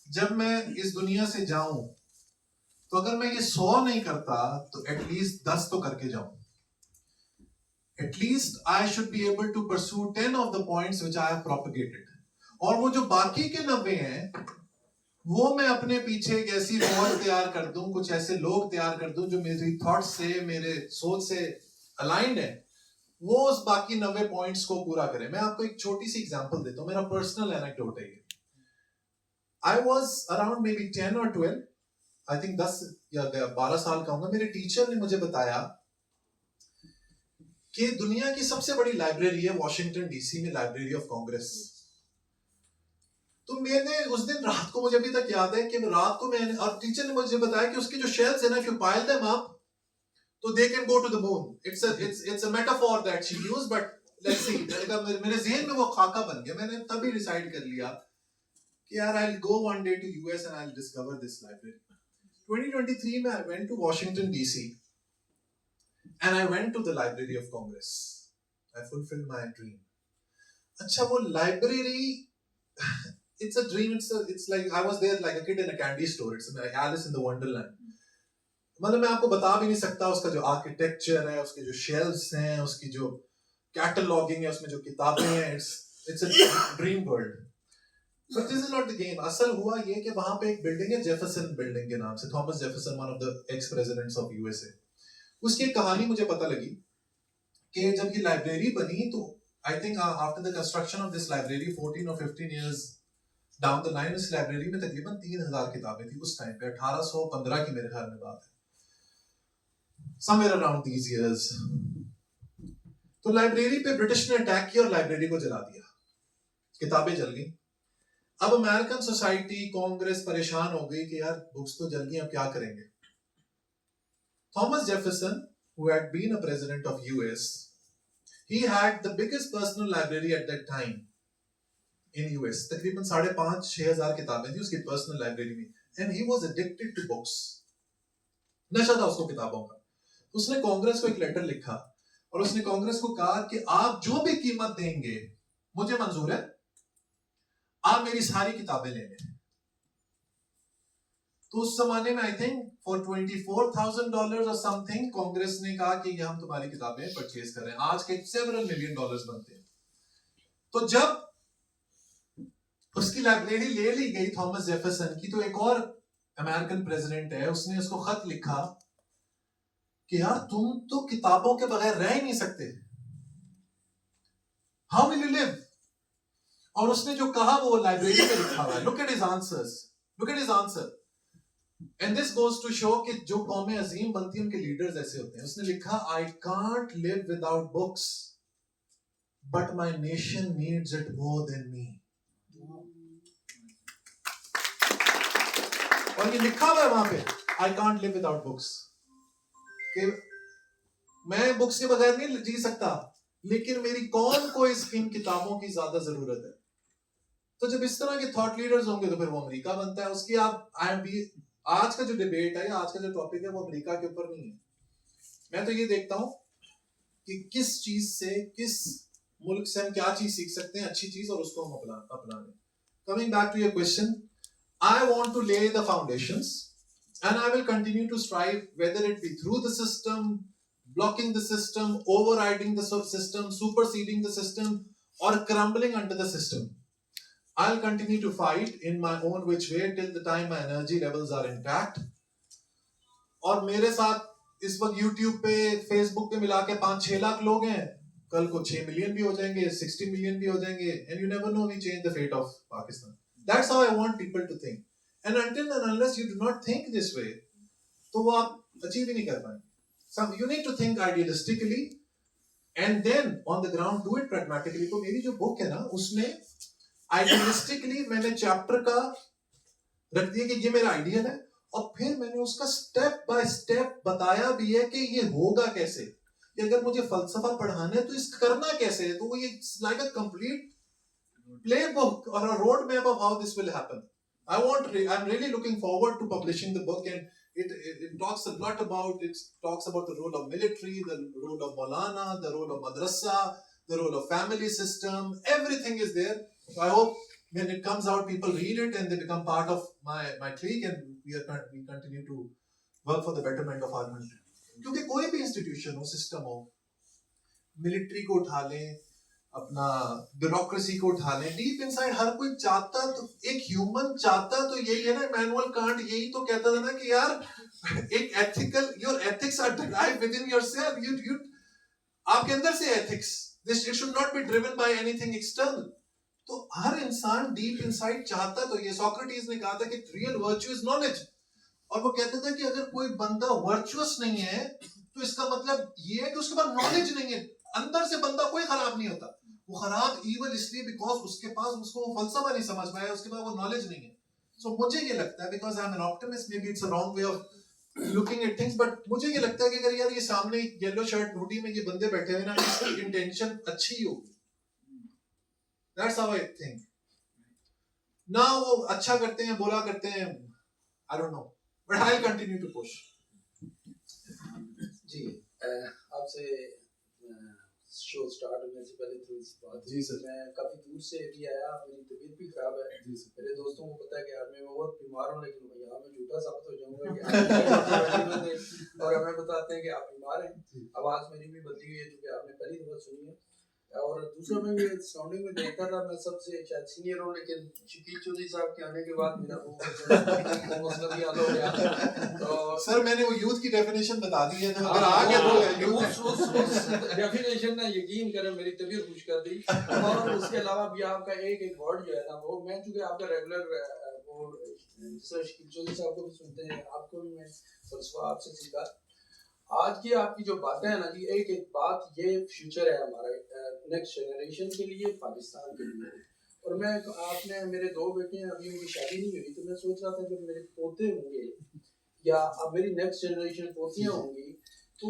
जब मैं इस दुनिया से जाऊं, तो अगर मैं ये 100 नहीं करता तो एटलीस्ट 10 तो करके जाऊं. At least I should be able to pursue 10 of the points which I have propagated. और वो जो बाकी के 90 हैं, वो मैं अपने पीछे एक ऐसी फौज तैयार कर दूं, कुछ ऐसे लोग तैयार कर दूं जो मेरी थॉट से, मेरे सोच से अलाइंड है, वो उस बाकी 90 पॉइंट्स को पूरा करें। मैं आपको एक छोटी सी एग्जांपल देता हूं, मेरा पर्सनल एनेक्डोट है ये। I was around may be 10 और 12, आई थिंक 10 या 12 साल का होगा। मेरे टीचर ने मुझे बताया कि दुनिया की सबसे बड़ी लाइब्रेरी है वॉशिंगटन डीसी में, लाइब्रेरी ऑफ कांग्रेस। तो मैंने उस दिन रात को, मुझे अभी तक याद है कि रात को मैंने, और टीचर ने मुझे बताया कि उसके जो शेल्फ्स है ना, if you pile them up तो they can go to the moon. It's a metaphor that she used, but let's see, मेरे ज़हन में वो खाका बन गया। मैंने तभी डिसाइड कर लिया कि यार I will go one day to US and I will discover this library. 2023 में I went to Washington DC and I went to the library of Congress. I fulfilled my dream. अच्छा, वो library, it's a dream. It's like I was there like a kid in a candy store. It's like Alice in the Wonderland. मतलब मैं आपको बता भी नहीं सकता उसका जो आर्किटेक्चर है, उसके जो शेल्फ्स हैं, उसकी जो कैटलॉगिंग है, उसमें जो किताबें हैं, it's a dream world. But this is not the game. असल हुआ ये कि वहां पे एक बिल्डिंग है, जेफरसन बिल्डिंग के नाम से, Thomas Jefferson, one of the ex presidents of USA. उसकी एक कहानी मुझे पता लगी कि जब ये लाइब्रेरी बनी तो I think after the construction of this library 14 or 15 years down the line, इस लाइब्रेरी में तकरीबन 3000 किताबें थी उस टाइम पे। 1815 की मेरे ख्याल में बात है, समवेयर अराउंड दीज इयर्स। तो लाइब्रेरी पे ब्रिटिश ने अटैक किया और लाइब्रेरी को जला दिया, किताबें जल गई। अब अमेरिकन सोसाइटी, कांग्रेस परेशान हो गई कि यार बुक्स तो जल गई, अब क्या करेंगे। Thomas Jefferson, who had been a president of US, he had the biggest personal library at that time in US. तकरीबन 5,500-6,000 किताबें थी उसकी पर्सनल लाइब्रेरी में, and he was addicted to books. नशा था उसको किताबों का। उसने कांग्रेस को एक लेटर लिखा और उसने कांग्रेस को कहा कि आप जो भी कीमत देंगे मुझे मंजूर है, आप मेरी सारी किताबें ले लें। तो उस जमाने में आई थिंक फॉर $24,000 और समथिंग कांग्रेस ने कहा कि ये हम तुम्हारी किताबें परचेज कर रहे हैं। आज के $7 million बनते हैं। तो जब उसकी लाइब्रेरी ले ली गई थॉमस जेफरसन की, तो एक और अमेरिकन प्रेसिडेंट है, उसने उसको खत लिखा कि यार तुम तो किताबों के बगैर रह ही नहीं सकते, हाउ विल यू लिव। और उसने जो कहा वो लाइब्रेरी में लिखा हुआ है। Look at his answers, look at his answer. And this goes to show कि जो कौमें अजीम बनती हैं उनके लीडर्स ऐसे होते हैं। उसने लिखा, I can't live without books but my nation needs it more than me. और ये लिखा हुआ है वहां पे, I can't live without books, कि मैं बुक्स के बगैर नहीं जी सकता, लेकिन मेरी कौम को इन किताबों की ज्यादा जरूरत है। तो जब इस तरह के थॉट लीडर्स होंगे तो फिर वो अमेरिका बनता है। उसकी आज का जो डिबेट है, आज का जो टॉपिक है, वो अमेरिका के ऊपर नहीं है। मैं तो ये देखता हूं कि किस चीज से, किस मुल्क से हम क्या चीज सीख सकते हैं, अच्छी चीज, और उसको हम अपना लें। Coming back to your question, I want to lay the foundations and I will continue to strive, whether it be through the system, blocking the system, overriding the system, superseding the system, or crumbling under the system. I'll continue to fight in my own which way till the time my energy levels are intact. और मेरे साथ इस वक्त YouTube पे, Facebook पे मिला के 5-6 लाख लोग हैं, कल को 6 मिलियन भी हो जाएंगे, 60 मिलियन भी हो जाएंगे, and you never know, we change the fate of Pakistan. That's how I want people to think. And until and unless you do not think this way, तो वो आप achieve ही नहीं कर पाएंगे. So you need to think idealistically and then on the ground do it pragmatically. तो मेरी जो book है ना, उसमें idealistically मैंने chapter का रख दिया कि ये मेरा ideal है, और फिर मैंने उसका step by step बताया भी है कि ये होगा कैसे, कि अगर मुझे फलसफा पढ़ाना है तो इसका करना कैसे है। तो वो ये like a complete playbook or a roadmap of how this will happen. I'm really looking forward to publishing the book, and it talks a lot about, it talks about the role of military, the role of Maulana, the role of madrasa, the role of family system. Everything is there. So I hope when it comes out, people read it and they become part of my clique, and we continue to work for the betterment of our country. क्योंकि कोई भी institution हो, system हो, military को उठा लें, अपना bureaucracy को उठा लें। डीप इनसाइड हर कोई चाहता, तो एक ह्यूमन चाहता तो यही है ना। इमैनुअल कांट यही तो कहता था ना कि यार एक ethical, your ethics are derived within yourself. You आपके अंदर से ethics, this it should not be driven by anything external. तो हर इंसान डीप इनसाइड चाहता तो ये। सोक्रेटिस ने कहा था कि रियल वर्च्यू इज नॉलेज, और वो कहता था कि अगर कोई बंदा वर्चुअस नहीं है तो इसका मतलब ये है कि उसके पास नॉलेज नहीं है। अंदर से बंदा कोई खराब नहीं होता, वो खराब ईवल इसलिए बिकॉज उसके पास, उसको वो फलसफा नहीं समझ पाया, उसके पास वो नॉलेज नहीं है। सो मुझे ये लगता है, because I am an optimist, maybe it's a wrong way of looking at things, but मुझे ये लगता है कि अगर यार ये सामने येलो शर्ट हुडी में ये बंदे बैठे हुए ना, इसकी इंटेंशन अच्छी ही होगी। That's how I think. ना वो अच्छा करते हैं, बुरा करते हैं, I don't know, but I will continue to push. जी, आपसे शो स्टार्ट होने से पहले थोड़ी सी बात। जी सर। मैं काफ़ी दूर से भी आया, मेरी तबीयत भी खराब है। जी सर। मेरे दोस्तों को पता है कि आज मैं बहुत बीमार हूँ, लेकिन यहाँ मैं झूठा साबित हो जाऊंगा कि और हमें बताते हैं कि आप बीमार हैं। आवाज़ मेरी भी बदली हुई है, जो कि आपने पहली दफ़ा सुनी है। और दूसरा, मैं ये सराउंडिंग में देखता था, मैं सबसे शायद सीनियर हूँ, लेकिन शकील चौधरी साहब के आने के बाद मेरा वो मसला भी हल हो गया। तो सर मैंने वो यूथ की डेफिनेशन बता दी है, तो अगर आ गया तो उस डेफिनेशन ने यकीन करें मेरी तबीयत खुश कर दी। और उसके अलावा भी आपका एक वर्ड जो है ना, वो मैं चूंकि आपका रेगुलर वो शकील चौधरी साहब को भी सुनते हैं, आपको भी मैं फलसफा आपसे सीखा। आज की आपकी जो बातें हैं ना जी, एक बात, ये फ्यूचर है हमारा नेक्स्ट जनरेशन के लिए, पाकिस्तान के लिए। और मैं, आपने, मेरे 2 बेटे हैं, अभी उनकी शादी नहीं हुई, तो मैं सोच रहा था जब मेरे पोते होंगे या अब मेरी नेक्स्ट जनरेशन पोतियां होंगी, तो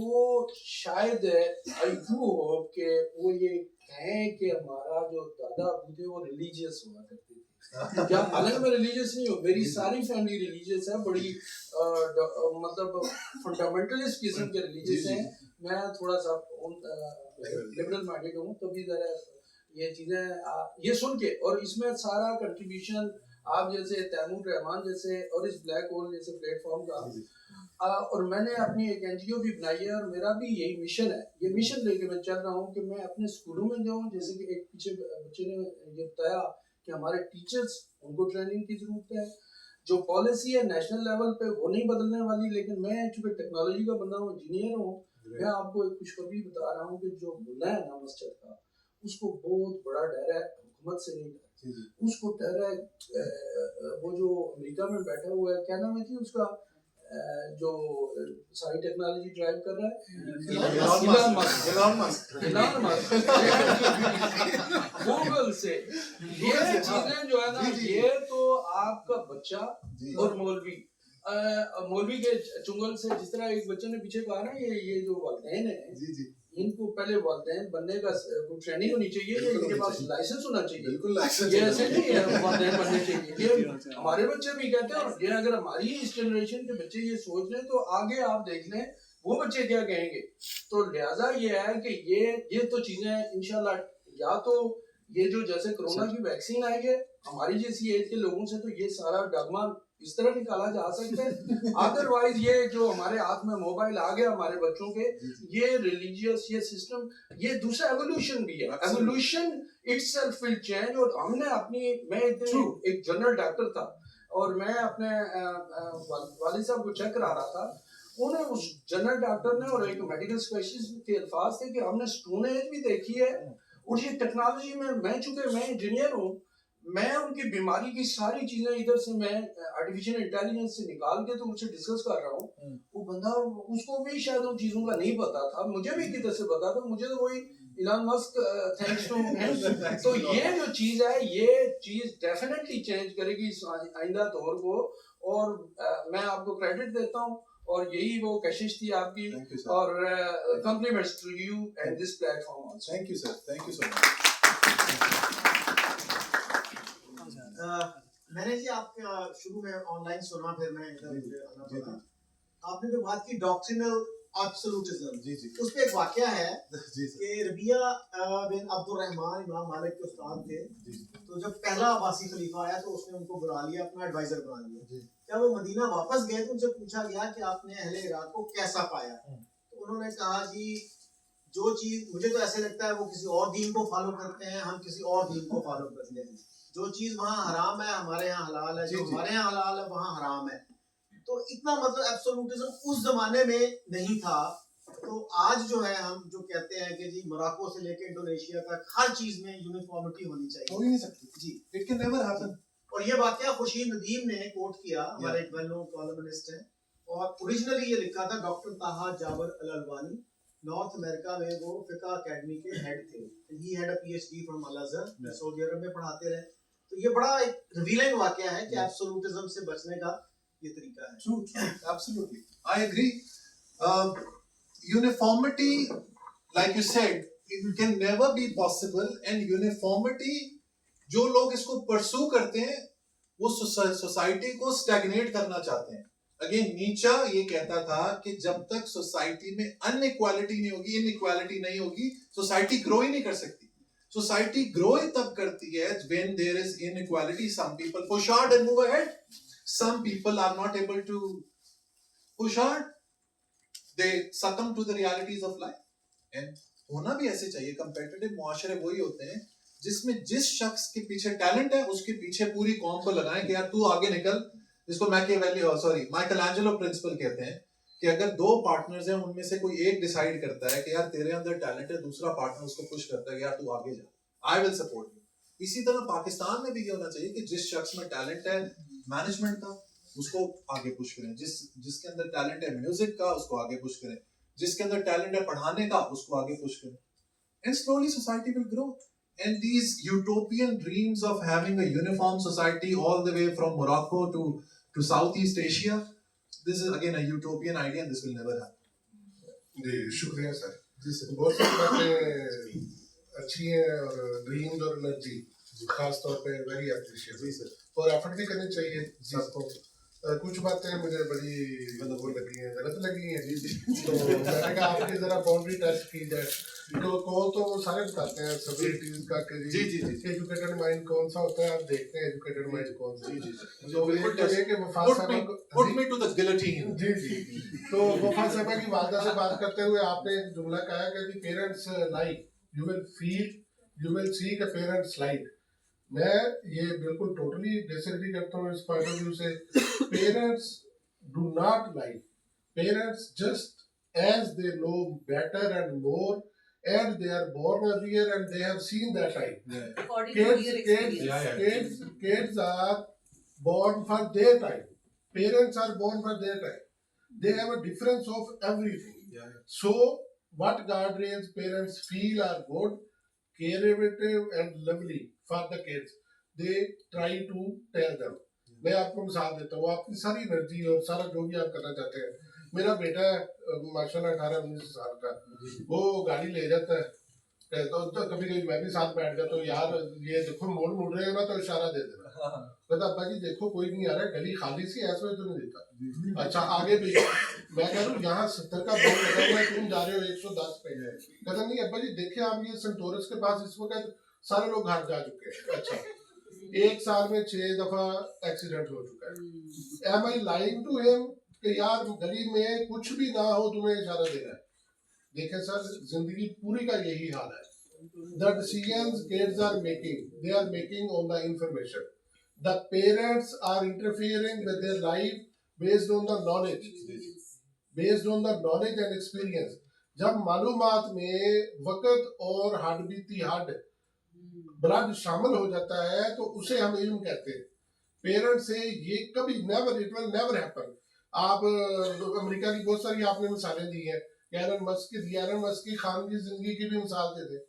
शायद आई डू होप कि वो ये कहें कि हमारा जो दादा बूढ़े वो रिलीजियस हुआ करते थे। क्या हालांकि मैं रिलीजियस नहीं हूँ, मेरी सारी फैमिली रिलीजियस है, बड़ी मतलब फंडामेंटलिस्ट किस्म के रिलीजियस हैं। मैं थोड़ा सा लिबरल माइंडेड हूँ, तो भी जरा ये चीज़ें ये सुन के, और इसमें सारा कंट्रीब्यूशन आप जैसे तैमूर रहमान जैसे और इस ब्लैक होल जैसे प्लेटफॉर्म का, और मैंने अपनी एक NGO भी बनाई है, और मेरा भी यही मिशन है। ये मिशन लेके मैं चल रहा हूँ कि मैं अपने स्कूलों में जाऊँ, जैसे कि एक पीछे बच्चे ने ये बताया कि हमारे टीचर्स, उनको ट्रेनिंग की जरूरत है। जो पॉलिसी है नेशनल लेवल पे वो नहीं बदलने वाली, लेकिन मैं चूंकि टेक्नोलॉजी का बंदा हूँ, इंजीनियर हूँ, मैं आपको एक खुशखबरी बता रहा हूँ कि जो मुल्ला है ना मस्जिद का, उसको बहुत बड़ा डर है, हुकूमत से नहीं डर, उसको डर है वो जो अमेरिका में बैठा हुआ है, क्या नाम है जी उसका, जो सारी टेक्नोलॉजी ड्राइव कर रहा है, इलॉन मस्क गूगल से। ये चीजें जो है ना, ये तो आपका बच्चा और मौलवी के चुंगल से, जिस तरह एक बच्चे ने पीछे कहा ना, ये जो वालिदैन है, इनको पहले वालिदैन बनने का ट्रेनिंग होनी चाहिए, या इनके पास लाइसेंस होना चाहिए। बिल्कुल लाइसेंस, ये ऐसे नहीं है वालिदैन बनने चाहिए। ये हमारे बच्चे भी कहते हैं, ये अगर हमारी इस जनरेशन के बच्चे ये सोच लें, तो आगे आप देख लें वो बच्चे क्या कहेंगे। तो लिहाजा ये है कि ये तो चीजें इंशाल्लाह, या तो ये जो जैसे कोरोना की वैक्सीन आई है, हमारी जैसी एज के लोगों से तो ये सारा डगमा इस तरह निकाला जा सकता है। अदरवाइज ये जो हमारे हाथ में मोबाइल आ गया हमारे बच्चों के, ये रिलीजियस ये सिस्टम, ये दूसरा एवोल्यूशन भी है, एवोल्यूशन इटसेल्फ विल चेंज। और हमने अपनी, मैं एक जनरल डॉक्टर था, और मैं अपने वालिद साहब को चेक करा रहा था, उन्हें उस जनरल डॉक्टर ने और एक मेडिकल स्पेशलिस्ट के अल्फाज थे कि हमने स्टोन एज भी देखी है, और ये टेक्नोलॉजी में, मैं चूंकि मैं इंजीनियर हूँ, मैं उनकी बीमारी की सारी चीजें इधर से मैं आर्टिफिशियल इंटेलिजेंस से निकाल के तो उनसे डिस्कस कर रहा हूँ। वो बंदा, उसको भी शायद उन चीजों का नहीं पता था, मुझे भी किधर से पता था, मुझे तो वही Elon Musk thanks to him. तो ये जो चीज है, ये चीज डेफिनेटली चेंज करेगी इस आइंदा दौर को, और मैं आपको क्रेडिट देता हूँ, और यही वो कोशिश थी आपकी, और compliments to you and this platform also. Thank you sir, thank you so much. मैंने जी आपका शुरू में ऑनलाइन सुना, फिर मैं इधर आना पड़ा। आपने जो बात की डॉक्ट्रिनल एब्सोल्यूटिज्म, जी उस पे एक वाकया है जी कि रबिया बिन अब्दुर्रहमान इमाम मालिक के उस्ताद थे, तो जब पहला अब्बासी खलीफा आया तो उसने उनको बुला लिया, अपना एडवाइजर बना लिया। जब वो मदीना वापस गए तो उनसे पूछा गया कि आपने अहले इराक को कैसा पाया, तो उन्होंने कहा जी जो चीज मुझे तो ऐसे लगता है वो किसी और दीन को फॉलो करते हैं, हम किसी और दीन को फॉलो करते हैं। जो चीज वहाँ हराम है हमारे यहाँ हलाल है, जो हमारे यहाँ हलाल है वहाँ हराम है। तो इतना मतलब एब्सोल्यूटिज्म उस जमाने में नहीं था। तो आज जो है हम जो कहते हैं कि जी मोरक्को से लेकर इंडोनेशिया तक हर चीज में यूनिफॉर्मिटी होनी चाहिए, हो ही नहीं सकती जी, इट कैन नेवर हैपन। और ये वाकया खुर्शीद नदीम ने कोट किया, हमारे एक वेल नोन कॉलमनिस्ट हैं, और ओरिजिनली ये लिखा था doctor Taha Jabir al Alwani, North America में वो फिका एकेडमी के हेड थे। He had a PhD from Al Azhar, सऊदी अरब में पढ़ाते रहे। तो ये बड़ा एक रिवीलिंग वाकया है कि एब्सोल्यूटिज्म से बचने का ये तरीका है। True, absolutely. I agree. Uniformity, like you said, it can never be possible. And uniformity, जो लोग इसको pursue करते हैं, वो सोसाइटी को स्टैग्नेट करना चाहते हैं। अगेन नीचा ये कहता था कि जब तक सोसाइटी में अनइक्वालिटी नहीं होगी, इनइक्वालिटी नहीं होगी, सोसाइटी ग्रो ही नहीं कर सकती। सोसाइटी ग्रो ही तब करती है when there is inequality. Some people push hard and move ahead. Some people are not able to push hard. They succumb to the realities of life. And होना भी ऐसे चाहिए। Competitive मुआशरे वही होते हैं जिसमें जिस शख्स के पीछे टैलेंट है उसके पीछे पूरी कौम को लगाएं कि यार तू आगे निकल। जिसको माइकलएंजेलो प्रिंसिपल कहते हैं कि अगर दो पार्टनर्स हैं उनमें से कोई एक डिसाइड करता है कि यार तेरे अंदर टैलेंट है, दूसरा पार्टनर उसको पुश करता है कि यार तू आगे जा, आई विल सपोर्ट यू। इसी तरह पाकिस्तान में भी ये होना चाहिए कि जिस शख्स में टैलेंट है मैनेजमेंट का उसको आगे पुश करें, जिसके अंदर टैलेंट है म्यूजिक का उसको आगे पुश करें, जिसके अंदर टैलेंट है पढ़ाने का उसको आगे पुश करें, and slowly society will grow. And these utopian dreams of having a uniform society all the way from Morocco to Southeast Asia, this is again a utopian idea and this will never happen. जी शुक्रिया sir. जी sir, बहुत सारी बातें अच्छी हैं और dreams और energy खास तौर पे वेरी अप्रिशिएट। जी सर, और एफर्ट भी करनी चाहिए सबको। कुछ बातें मुझे बड़ी वो लगी हैं, गलत लगी हैं। जी जी, तो मैंने कहा आपकी जरा बाउंड्री टेस्ट की जाए। तो कॉल तो वो सारे बताते हैं सब्जेक्टिव का कि जी जी जी एजुकेटेड माइंड कौन सा होता है, आप देखते हैं एजुकेटेड माइंड कौन सा। जी जी, तो एक तो ये कि वफा साहब put me to the guillotine। जी जी, तो वफा साहब की वादा से बात करते हुए आपने एक जुमला कहा कि parents like you will feel you will see कि पेरेंट्स लाइक। मैं ये बिल्कुल टोटली डिसएग्री करता हूँ इस पॉइंट ऑफ व्यू से। Parents do not like, parents just as they know better and more and they are born earlier and they have seen that time. According to your experience. Kids are born for their time. Parents are born for their time. They have a difference of everything. So what guardians parents feel are good, careative and lovely for the kids, they try to tell them. मैं आपको मिसाल देता हूँ, आपकी सारी energy और सारा जो भी आप करना चाहते हैं। मेरा बेटा माशाल्लाह 18-19 साल का, वो गाड़ी ले जाता है तो कभी कभी मैं भी साथ बैठ जाता हूँ, यार ये देखो मोड़ मुड़ रहे हो ना तो इशारा दे देना, कहता अब्बा जी देखो कोई नहीं आ रहा है, गली खाली सी ऐसा तो नहीं देता। अच्छा आगे भी मैं कह रहा हूँ यहाँ 70 का बोर्ड लगा हुआ है, तुम जा रहे हो 110 पे है। कहता नहीं अब्बा जी देखिए आप ये सेंटोरस के पास इस वक्त सारे लोग घर जा चुके हैं। अच्छा, एक साल में 6 दफा एक्सीडेंट हो चुका है। Am I lying to him कि यार गली में कुछ भी ना हो तुम्हें इशारा देना है। देखें सर, जिंदगी पूरी का यही हाल है। The decisions kids are making, they are making on the information. The parents are interfering with their life based on the knowledge, based on the knowledge and experience. जब मालूमात में वक़्त और हड बीती हड ब्लड शामिल हो जाता है तो उसे हम इल्म कहते हैं। पेरेंट्स से ये कभी never, it will never happen. आप अमेरिका की बहुत सारी आपने मिसालें दी हैं, एलन मस्क की खान की जिंदगी की भी मिसाल दे दे।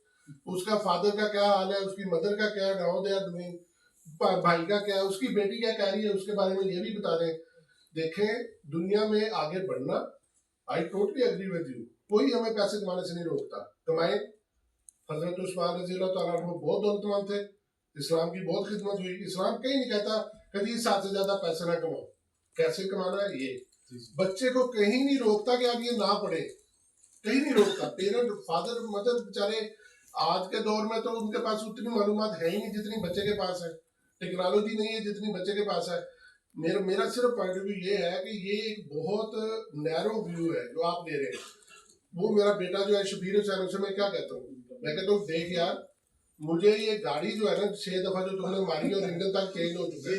उसका फादर का क्या हाल है, उसकी मदर का क्या नाउ दे आर डूइंग, भाई का क्या, उसकी बेटी क्या कह रही है, उसके बारे में ये भी बता दें। देखें दुनिया में आगे बढ़ना, I totally agree with you, कोई हमें पैसे कमाने से नहीं रोकता, कमाएं। हजरत उस्मान रज़ी अल्लाह तआला अन्हु बहुत दौलतमंद थे, इस्लाम की बहुत खिदमत हुई। इस्लाम कहीं नहीं कहता कभी 7 से ज्यादा पैसे ना कमाओ, कैसे कमाना है ये बच्चे को कहीं नहीं रोकता कि आप ये ना पढ़े, कहीं नहीं रोकता। पेरेंट फादर मदर बेचारे आज के दौर में तो उनके पास उतनी मालूमात है ही नहीं जितनी बच्चे के पास है, टेक्नोलॉजी नहीं है जितनी बच्चे के पास है। मेरा सिर्फ पॉइंट ऑफ व्यू ये है कि ये एक बहुत नैरो व्यू है जो आप ले रहे हैं। वो मेरा बेटा जो है शबीर हुसैन, उसे मैं क्या कहता हूँ, मैं कहता हूँ देख यार, मुझे ये गाड़ी जो है ना 6 दफा जो तुमने मारी और इंजन तक चेंज हो चुका है,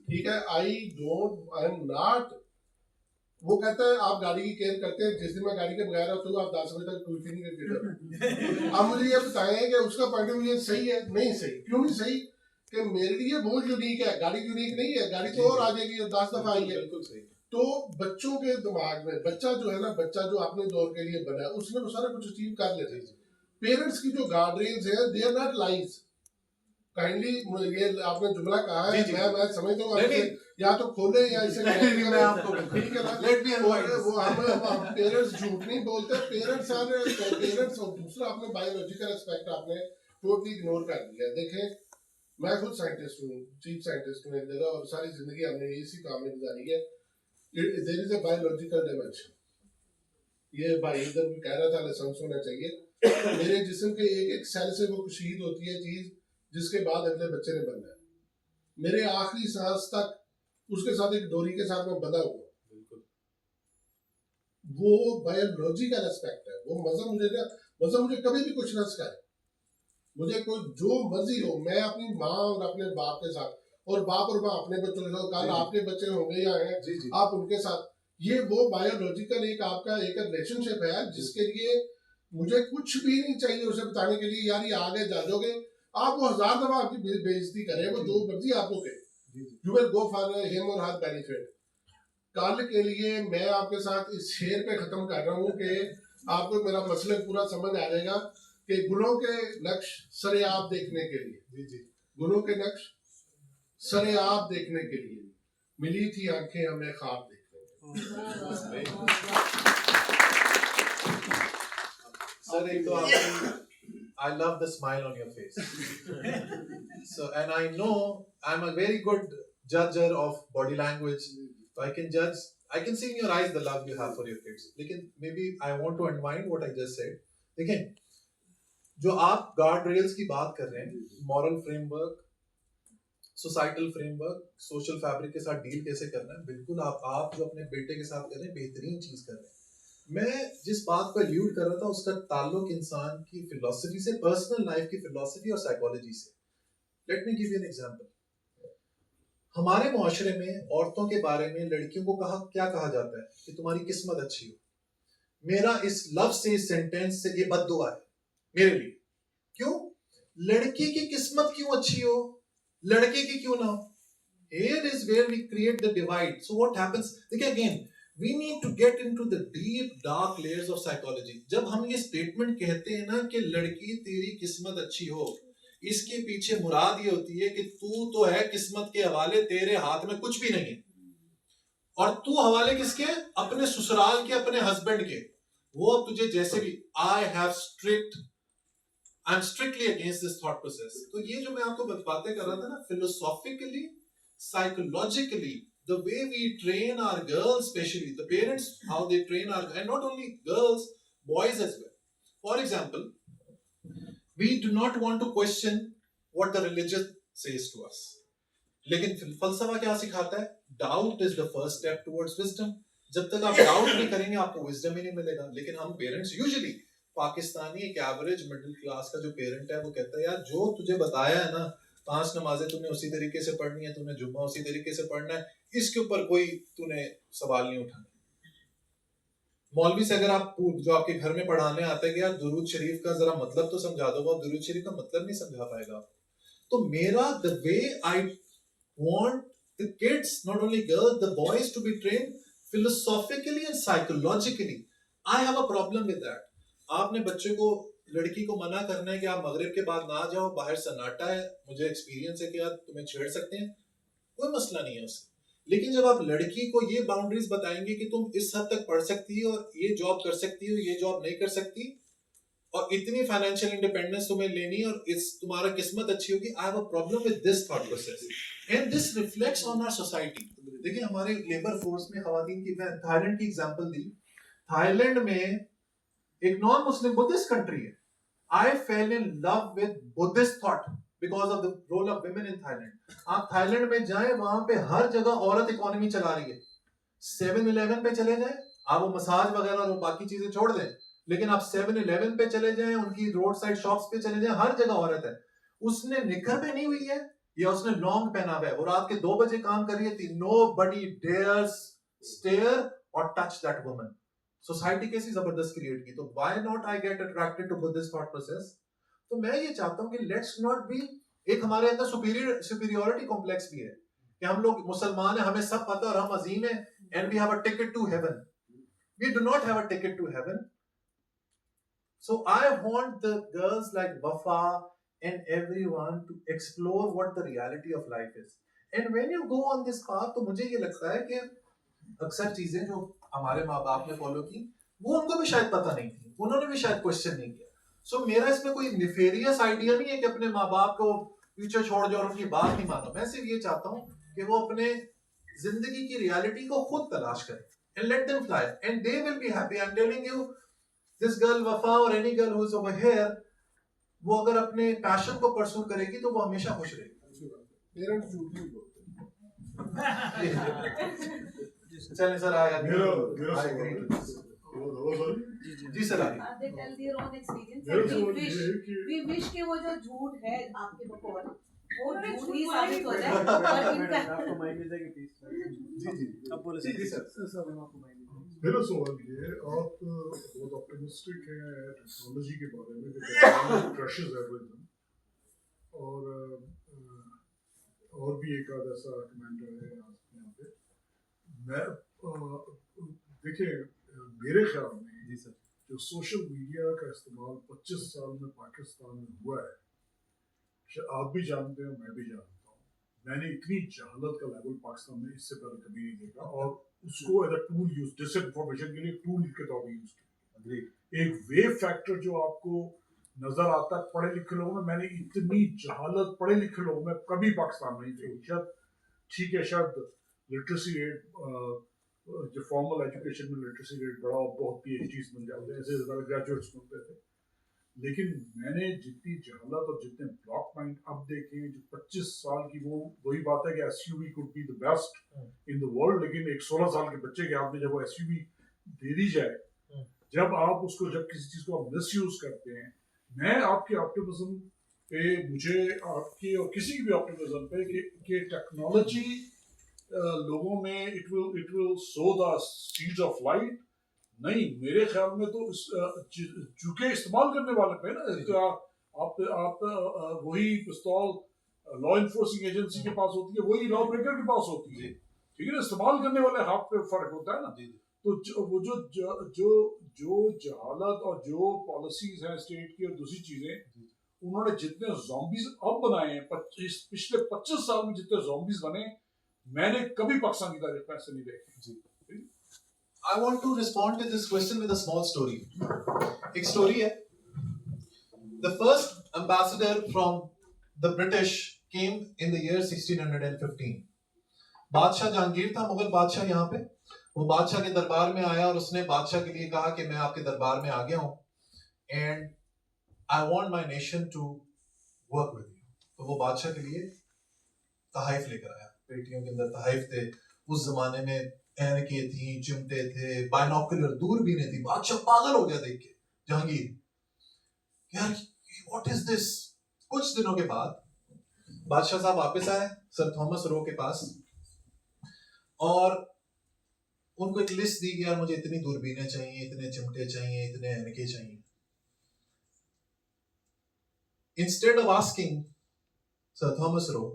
ठीक है, आई एम नॉट, वो कहता है आप गाड़ी की केयर करते हैं, जिस दिन मैं गाड़ी के बगैर होता हूँ आप 10 बजे तक कुल्फी नहीं करके जाते। अब मुझे ये बताएं कि उसका पॉइंट ऑफ व्यू सही है? नहीं सही। क्यों नहीं सही? कि मेरे लिए वो यूनिक है, गाड़ी यूनिक नहीं है, गाड़ी तो और आ जाएगी, 10 दफा आई है। तो बच्चों के दिमाग में, बच्चा जो है ना, बच्चा जो अपने दौर के लिए बना है, उसने वो सारा कुछ अचीव कर लेते हैं। पेरेंट्स की जो गार्डियंस है, they are not lies. Kindly ये आपने जुमला कहा है, मैं समझता हूँ, या तो खोले या इसे मैं आपको, ठीक है ना, लेट मी वो हम पेरेंट्स झूठ नहीं बोलते, पेरेंट्स और दूसरा आपने बायोलॉजिकल एस्पेक्ट आपने टोटली इग्नोर कर दिया। देखें, मैं खुद साइंटिस्ट हूँ, चीफ साइंटिस्ट हूँ एक जगह, और सारी जिंदगी हमने इसी काम में गुजारी है। There is a biological dimension. ये भाई इधर भी कह रहा था लाइसेंस होना चाहिए। मेरे जिस्म के एक एक सेल से वो कशीद होती है चीज, जिसके बाद अगले बच्चे ने बनना है। मेरे आखिरी सांस तक उसके साथ एक डोरी के साथ में बंधा हुआ। वो बायोलॉजिकल एस्पेक्ट है। वो मजा मुझे कभी भी कुछ ना सिखाए, मुझे कोई जो मर्जी हो, मैं अपनी माँ और अपने बाप के साथ, और बाप और माँ अपने बच्चों के साथ, कल आपके बच्चे होंगे या हैं, आप उनके साथ, ये वो बायोलॉजिकल एक आपका एक रिलेशनशिप है, जिसके लिए मुझे कुछ भी नहीं चाहिए उसे बताने के लिए, यार ये आगे जा जाओगे आप, वो 1000 दफा आपकी बेइज्जती करे, वो जो मर्जी आपको कहे, you will go for him और हर बेनिफिट। कल के लिए मैं आपके साथ इस शेर पे खत्म कर रहा हूँ कि आपको मेरा मसला पूरा समझ आ जाएगा कि गुलों के नक्श सरेआब देखने के लिए, गुलों के नक्श सरेआब देखने के लिए मिली थी आंखें हमें ख्वाब देखने। सर, एक तो आपकी, I love the smile on your face. So, and I know I'm a very good judger of body language. So I can judge, I can see in your eyes the love you have for your kids. लेकिन maybe I want to unwind what I just said. देखें, जो आप guard rails की बात कर रहे हैं, moral framework, societal framework, social fabric के साथ डील कैसे करना है, बिल्कुल आप जो अपने बेटे के साथ कर रहे हैं, बेहतरीन चीज कर रहे हैं। मैं जिस बात पर ल्यूड कर रहा था, उसका ताल्लुक इंसान की फिलॉसफी से, पर्सनल लाइफ की फिलॉसफी और साइकोलॉजी से। Let me give you an example. हमारे मुआशरे में औरतों के बारे में लड़कियों को क्या कहा जाता है कि तुम्हारी किस्मत अच्छी हो। मेरा इस लफ्ज से, इस सेंटेंस से ये बद्दुआ है मेरे लिए। क्यों? लड़की की किस्मत क्यों अच्छी हो, लड़के की क्यों ना हो? Here is where we create the divide. So what happens? देखिए, again we need to get into the deep dark layers of psychology. जब हम ये स्टेटमेंट कहते हैं ना कि लड़की तेरी किस्मत अच्छी हो, इसके पीछे मुराद ये होती है कि तू तो है किस्मत के हवाले, तेरे हाथ में कुछ भी नहीं है। और तू हवाले किसके? अपने ससुराल के, अपने हस्बैंड के। वो तुझे जैसे भी, I am strictly against this thought process. तो ये जो मैं आपको बातें कर रहा था ना, philosophically, psychologically, the way we train our girls, especially the parents, how they train our, and not only girls, boys as well. For example, we do not want to question what the religion says to us. लेकिन फलसफा क्या सिखाता है? Doubt is the first step towards wisdom. जब तक आप doubt नहीं करेंगे, आपको विजडम ही नहीं मिलेगा। लेकिन हम पेरेंट्स, यूजुअली पाकिस्तानी एक एवरेज मिडिल क्लास का जो पेरेंट है, वो कहता है यार जो तुझे बताया है ना, 5 नमाजें तूने उसी तरीके से पढ़नी है, तूने जुम्मा उसी तरीके से पढ़ना है, इसके ऊपर कोई तूने सवाल नहीं उठाना। मौलवी से अगर आप जो आपके घर में पढ़ाने आते हैं कि यार दुरूद शरीफ का जरा मतलब तो समझा दो, वो दुरूद शरीफ का मतलब नहीं समझा पाएगा। तो मेरा the way I want the kids, not only girls, the boys to be trained philosophically and psychologically. I have a problem with that. आपने बच्चे को, लड़की को मना करना है कि आप मगरिब के बाद ना जाओ, बाहर सन्नाटा है, मुझे एक्सपीरियंस है कि आप तुम्हें छेड़ सकते हैं, कोई मसला नहीं है उससे। लेकिन जब आप लड़की को ये बाउंड्रीज बताएंगे कि तुम इस हद तक पढ़ सकती हो और ये जॉब कर सकती हो, ये जॉब नहीं कर सकती, और इतनी फाइनेंशियल इंडिपेंडेंस तुम्हें लेनी है, और इस तुम्हारा किस्मत अच्छी होगी, I have a problem with this thought process and this reflects on our society. देखिए हमारे लेबर फोर्स में खवातीन की, मैं थाईलैंड की एग्जांपल दी। थाईलैंड में एक नॉन मुस्लिम बुद्धिस्ट कंट्री है। I fell in love with Buddhist thought because of the role of women in Thailand. आप थाईलैंड में जाएं, वहां पे हर जगह औरत इकोनॉमी चला रही है। 7-Eleven पे चले जाएं, आप वो मसाज वगैरह और बाकी चीजें छोड़ दें, लेकिन आप 7-Eleven पे चले जाएं, उनकी रोड साइड शॉप्स पे चले जाएं, हर जगह औरत है। उसने निकर पहनी हुई है या उसने लॉन्ग पहना हुआ है, वो रात के 2 बजे काम कर रही है, nobody dares stare or touch that woman. Society कैसी जबरदस्त क्रिएट की, तो why not I get attracted to Buddhist thought process? तो मैं ये चाहता हूँ कि let's not be, एक हमारे अंदर superiority complex भी है कि हम लोग मुसलमान हैं, हमें सब पता और हम अजीम हैं, and we have a ticket to heaven. We do not have a ticket to heaven. So I want the girls like Wafa and everyone to explore what the reality of life is. And when you go on this path, तो मुझे ये लगता है कि अक्सर चीजें जो हमारे माँ बाप ने फॉलो की, वो उनको भी शायद पता नहीं थी, उन्होंने भी शायद क्वेश्चन नहीं किया। So मेरा इसमें कोई नेफेरियस आइडिया नहीं है कि अपने माँ बाप को पीछे छोड़ जाओ और उनकी बात नहीं मानो। मैं सिर्फ ये चाहता हूँ कि वो अपने जिंदगी की रियलिटी को खुद तलाश करें and let them fly and they will be happy. I'm telling you, this girl Wafa or any girl who is over here, वो अगर अपने पैशन को परस्यू करेगी तो वो हमेशा खुश रहेगी। पेरेंट्स झूठ नहीं बोलते। चलिए सर, आया जी sir, They tell their own experience and we wish कि वो जो झूठ है आपके बकौल वो झूठ ही साबित हो जाए और इनका आपको माइक मिल जाएगी प्लीज। जी अब बोले जी सर। मेरा सवाल ये, आप बहुत ऑप्टिमिस्टिक हैं टेक्नोलॉजी के बारे में, टेक्नोलॉजी क्रशेस एवरीथिंग, और भी एक आध ऐसा कमेंट है यहाँ पे। मैं देखिए, मेरे ख्याल में जी सर, जो सोशल मीडिया का इस्तेमाल 25 साल में पाकिस्तान में हुआ है, आप भी जानते हैं, मैं भी जानता हूँ, मैंने इतनी जहालत का लेवल पाकिस्तान में इससे पहले कभी नहीं देखा, और उसको as a tool use, disinformation के लिए टूल के तौर पर यूज किया। एक वेव फैक्टर जो आपको नजर आता है पढ़े लिखे लोगों में, मैंने इतनी जहालत पढ़े लिखे लोगों में कभी पाकिस्तान में नहीं देखी। शायद ठीक है, शायद लिटरेसी रेट, जो फॉर्मल एजुकेशन में लिटरेसी रेट बड़ा, बहुत PhDs मिल जाते हैं, ऐसे ज़्यादा ग्रेजुएट्स मिलते थे, लेकिन मैंने जितनी जहालत और जितने ब्लॉक माइंड अब देखे हैं, जो 25 साल की, वो वही बात है कि SUV could be the best in the world, लेकिन एक 16 साल के बच्चे के हाथ में जब वो SUV दे दी जाए, जब आप उसको, जब किसी चीज़ को आप मिसयूज करते हैं, मैं आपके ऑप्टिमिज्म पे, मुझे आपके और किसी भी ऑप्टिमिज्म पे कि टेक्नोलॉजी लोगों में it will so the seeds of light, नहीं, मेरे ख्याल में तो चूंकि इस्तेमाल करने वाले पे ना, तो आप वही पिस्तौल लॉ इन्फोर्सिंग एजेंसी के पास होती है, वही लॉ ब्रेकर के पास होती है, ठीक है ना। इस्तेमाल करने वाले हाथ पे फर्क होता है ना। तो वो जो जहालत और जो पॉलिसीज हैं स्टेट की और दूसरी चीजें, उन्होंने जितने ज़ॉम्बीज अब बनाए हैं, पिछले 25 साल में जितने ज़ॉम्बीज बने, मैंने कभी पाकिस्तान की तारीख में ऐसे नहीं देखे। I want to respond to this question with a small story. एक story है. The first ambassador from the British came in the year 1615. बादशाह जहांगीर था, मुगल बादशाह यहाँ पे। वो बादशाह के दरबार में आया और उसने बादशाह के लिए कहा कि मैं आपके दरबार में आ गया हूँ and I want my nation to work with you. तो वो बादशाह के लिए तहाइफ लेकर आया। पेटियों के अंदर तहाइफ थे। उस जमाने में ऐनकें थी, चिमटे थे, बाइनोकुलर दूरबीनें थी। बादशाह पागल हो गया देख के जहांगीर, यार व्हाट इज दिस। कुछ दिनों के बाद बादशाह साहब वापस आए सर थॉमस रो के पास और उनको एक लिस्ट दी कि यार मुझे इतनी दूरबीनें चाहिए, इतने चिमटे चाहिए, इतने ऐनके चाहिए। Instead of asking Sir Thomas Roe,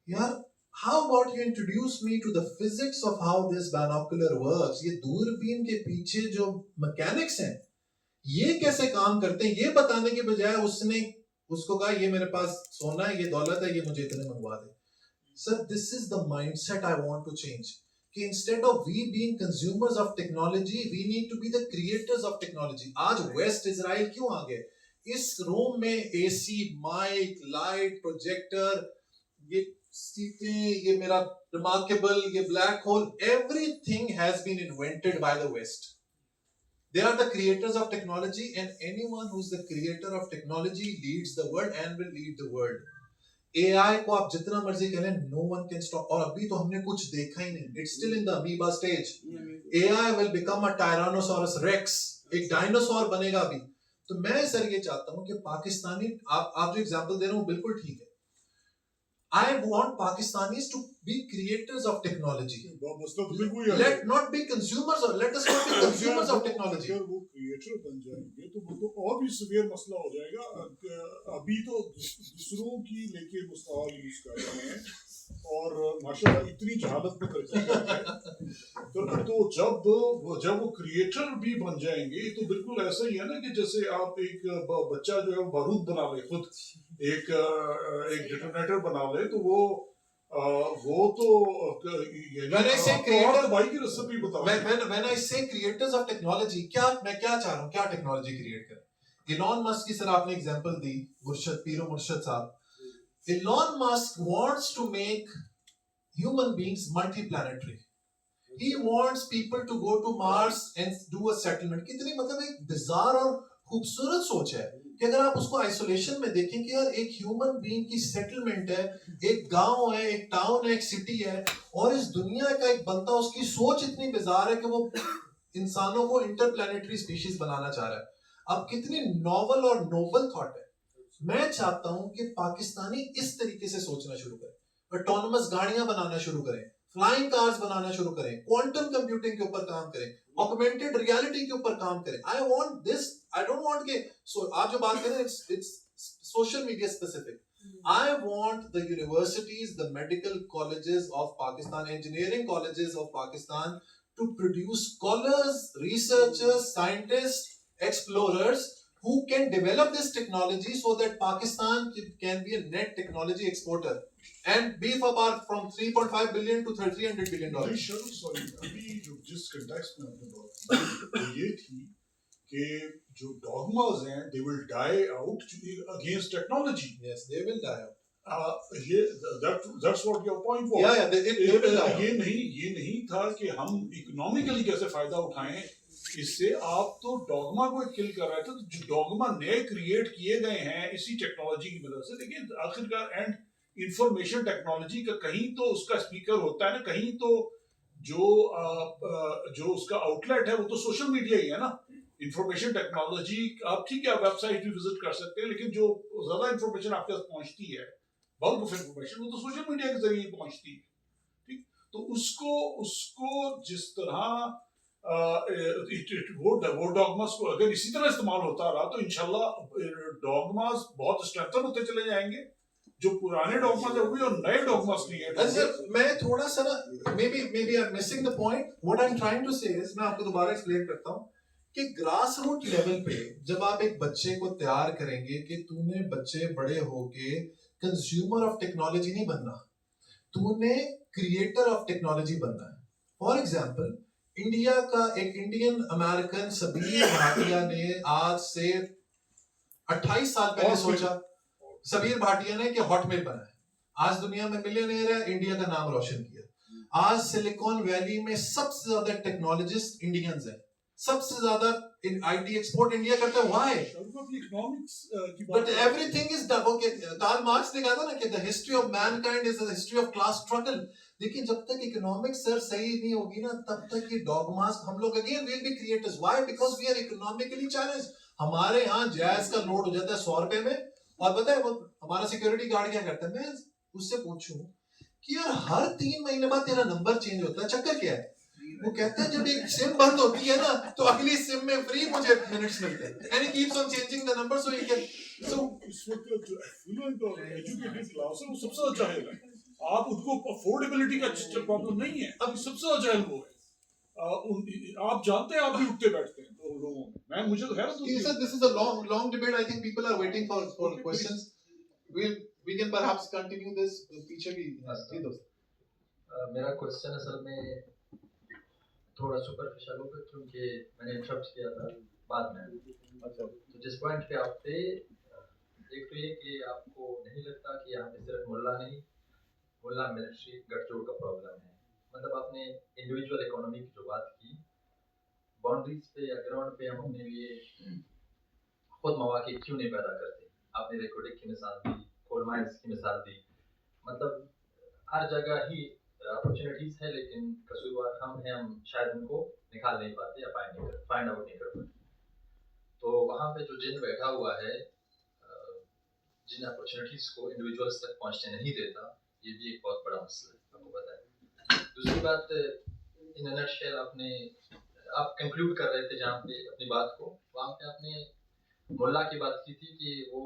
यार how about you introduce me to the physics of how this binocular works, ये दूरबीन के पीछे जो मैकेनिक्स हैं ये कैसे काम करते हैं, ये बताने के बजाय उसने उसको कहा ये मेरे पास सोना है, ये दौलत है, ये मुझे इतने मंगवा दे। Sir, this is the mindset I want to change. कि instead of we being consumers of technology, we need to be the creators of technology. आज वेस्ट इजराइल क्यों आ गए? इस रूम में AC, माइक, लाइट, प्रोजेक्टर, ये सीटें, ये मेरा रिमार्केबल, ये black hole, everything has been invented by the West. They are the creators of technology, and anyone who's the creator of technology leads the world and will lead the world. AI को आप जितना मर्जी कह लें, no one can stop. और अभी तो हमने कुछ देखा ही नहीं. It's still in the amoeba stage. AI will become a Tyrannosaurus Rex एक डायनासोर बनेगा अभी। तो मैं सर ये चाहता हूं कि पाकिस्तानी, आप जो एग्जांपल दे रहे हो बिल्कुल ठीक है। I want Pakistanis to be creators of technology. Let not be consumers, or let us not be consumers of technology. अगर वो क्रिएटर बन जाएंगे तो वो तो और भी सीवियर मसला हो जाएगा। अभी तो दूसरों की लेके मुस्तवाल यूज कर रहे हैं और माशाल्लाह इतनी जहालत में तरक्की कर रहे हैं। तो जब वो क्रिएटर भी बन जाएंगे तो बिल्कुल ऐसा ही है ना कि जैसे आप एक बच्चा जो है वो बारूद बना ले, खुद एक डिटोनेटर बना ले, तो वो तो When I say creator, भाई की रेसिपी बताओ। when I say creators of technology, मैं क्या चाह रहा हूँ, क्या टेक्नोलॉजी क्रिएट करें? इलॉन मस्क की सर आपने एग्जांपल दी, पीरो मुर्शद साहब। Elon Musk wants to make human beings multiplanetary. He wants people to go to Mars and do a settlement. कितनी मतलब एक bizarre और खूबसूरत सोच है कि अगर आप उसको आइसोलेशन में देखें कि यार एक ह्यूमन बीइंग की सेटलमेंट है, एक गांव है, एक टाउन है, एक सिटी है, और इस दुनिया का एक बंदा, उसकी सोच इतनी बिजार है कि वो इंसानों को इंटरप्लैनेटरी स्पीशीज बनाना चाह रहा है। अब कितनी नॉवल और नोबल थॉट है। मैं चाहता हूं कि पाकिस्तानी इस तरीके से सोचना शुरू करें, ऑटोनोमस गाड़ियां बनाना शुरू करें, फ्लाइंग कार्स बनाना शुरू करें, क्वांटम कंप्यूटिंग के ऊपर काम करें, ऑगमेंटेड रियलिटी के ऊपर काम करें। I want this, I don't want के आप जो बात करें it's social media specific. I want the universities, the medical colleges of Pakistan, engineering colleges of Pakistan to produce scholars, researchers, scientists, explorers who can develop this technology so that Pakistan can be a net technology exporter and beef up from 3.5 billion to 300 billion dollars. Sorry, अभी जो जिस context में आपने बात की वो ये थी कि जो dogmas हैं they will die out against technology. Yes, they will die out. That's what your point was. Yeah, they will die out. ये नहीं था कि हम इकोनॉमिकली कैसे फायदा उठाएं इससे। आप तो डॉगमा को किल कर रहे थे। तो जो डॉगमा नए क्रिएट किए गए हैं इसी टेक्नोलॉजी की मदद से, लेकिन आखिरकार एंड इंफॉर्मेशन टेक्नोलॉजी का कहीं तो उसका स्पीकर होता है ना, कहीं तो जो उसका आउटलेट है वो तो सोशल मीडिया ही है ना। इंफॉर्मेशन टेक्नोलॉजी आप ठीक है, आप वेबसाइट भी विजिट कर सकते हैं, लेकिन जो ज्यादा इंफॉर्मेशन आपके पास पहुंचती है, बल्क ऑफ इंफॉर्मेशन, वो तो सोशल मीडिया के जरिए पहुंचती है। ठीक, तो उसको जिस तरह वो डॉगमास को अगर इसी तरह इस्तेमाल होता रहा तो इंशाल्लाह डॉगमास बहुत स्ट्रेंथन होते चले जाएंगे। जो पुराने डॉगमास है वो भी और नए डॉगमास क्रिएट होंगे। मैं थोड़ा सा ना maybe I'm missing the point. What I'm trying to say is, मैं आपको दोबारा एक्सप्लेन करता हूँ कि ग्रास रूट लेवल पे जब आप एक बच्चे को तैयार करेंगे कि तूने बच्चे बड़े होके कंज्यूमर ऑफ टेक्नोलॉजी नहीं बनना, तूने क्रिएटर ऑफ टेक्नोलॉजी बनना है। फॉर एग्जाम्पल, इंडिया का एक इंडियन अमेरिकन सबीर भाटिया ने आज से 28 साल पहले सोचा, सबीर भाटिया ने कि हॉटमेल बनाया। आज दुनिया में मिलियनेयर है, इंडिया का नाम रोशन किया। आज सिलिकॉन वैली में सबसे ज्यादा टेक्नोलॉजिस्ट इंडियंस हैं, सबसे ज्यादा आईटी एक्सपोर्ट इंडिया करता है। Why? But everything is done. Okay, Karl Marx ने कहा था ना कि the history of mankind is the history of class struggle. लेकिन जब तक इकोनॉमिक्स सर सही नहीं होगी ना, तब तक ये डॉगमास हम लोग again will be creators. Why? Because we are economically challenged. हमारे यहाँ जैज का लोड हो जाता है 100 रुपए में, और पता है वो हमारा सिक्योरिटी गार्ड क्या करता है, मैं उससे पूछूं कि यार हर 3 महीने बाद तेरा नंबर चेंज होता है, चक्कर क्या है? वो कहता है जब एक सिम बंद होती है ना तो अगली सिम में फ्री मुझे मिनट्स मिलते हैं। And he keeps on changing the number so he can. So इस वक्त जो एफ्लुएंट और एजुकेटेड क्लास है वो सबसे अच्छा है। आप उनको अफोर्डेबिलिटी का प्रॉब्लम नहीं है, अब सबसे अच्छा वो है। आप जानते हैं, आप भी उठते बैठते हैं लोगों में। मैं मुझे तो है this is a long debate. I think people are waiting for questions. We can perhaps continue this पीछे भी। जी दोस्त, मेरा क्वेश्चन असल में थोड़ा सुपरफिशियल होगा क्योंकि मैंने इंटरप्ट किया था बाद में। अच्छा, तो जिस पॉइंट पे आप थे, एक तो ये कि आपको नहीं लगता कि यहाँ पे सिर्फ मुल्ला मिलिट्री गठजोड़ का प्रॉब्लम है। मतलब आपने इंडिविजुअल इकोनॉमी की जो बात की, बाउंड्रीज पे या ग्राउंड पे हम अपने लिए खुद मौके क्यों नहीं पैदा करते? आपने रेकोडिक की मिसाल दी, कोल माइंस की मिसाल दी। मतलब हर जगह ही अपॉर्चुनिटीज है, लेकिन कसूरवार हम हैं, हम शायद उनको निकाल नहीं पाते या फाइंड आउट नहीं कर पाते। तो वहाँ पे जो जिन बैठा हुआ है, जिन अपॉर्चुनिटीज़ को इंडिविजुअल्स तक पहुँचने नहीं देता, ये भी एक बहुत बड़ा मसला है, आपको पता है। दूसरी बात, इन नटशेल आप कंक्लूड कर रहे थे जहाँ पे अपनी बात को, वहाँ पे आपने मुल्ला की बात की थी कि वो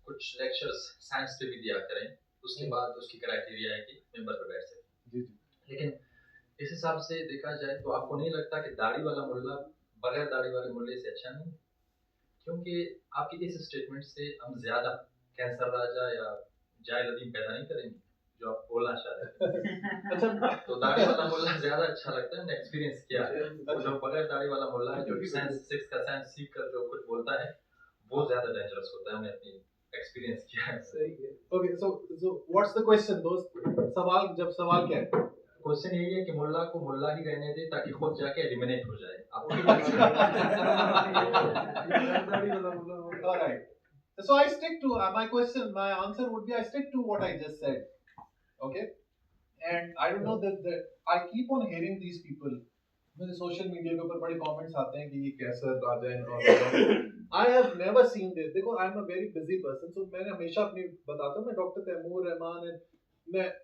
कुछ लेक्चर्स साइंस पे भी दिया करें, उसके बाद उसकी क्राइटेरिया है कि मेंबर पर बैठ सकें। लेकिन इस हिसाब से देखा जाए तो आपको नहीं लगता कि दाढ़ी वाला मुल्ला बगैर दाढ़ी वाले मुल्ले से अच्छा नहीं? क्योंकि आपकी इस स्टेटमेंट से हम ज़्यादा कैंसर राजा या जाय लदीम पैदा नहीं करेंगे, जो आप बोलना चाह रहे हैं। अच्छा, तो दाढ़ी वाला मुल्ला ज़्यादा अच्छा लगता है, एक्सपीरियंस किया है। जो बगैर दाढ़ी वाला मुल्ला है, जो साइंस 6 का साइंस सीख कर जो कुछ बोलता है, वो ज़्यादा डेंजरस होता है, हमने अपनी एक्सपीरियंस किया है। सही है। Okay, so what's the question दोस्त? सवाल क्या है? क्वेश्चन यही है कि मुल्ला को मुल्ला ही रहने दे ताकि खुद जाके एलिमिनेट हो जाए। All right. So I stick to my question. My answer would be I stick to what I just said. Okay. And I don't know that I keep on hearing these people. मेरे social media के ऊपर बड़े comments आते हैं कि ये कैसे राजा है। I have never seen this. देखो, I am a very busy person, so मैंने हमेशा अपनी बताता हूँ, मैं डॉक्टर तैमूर रहमान है,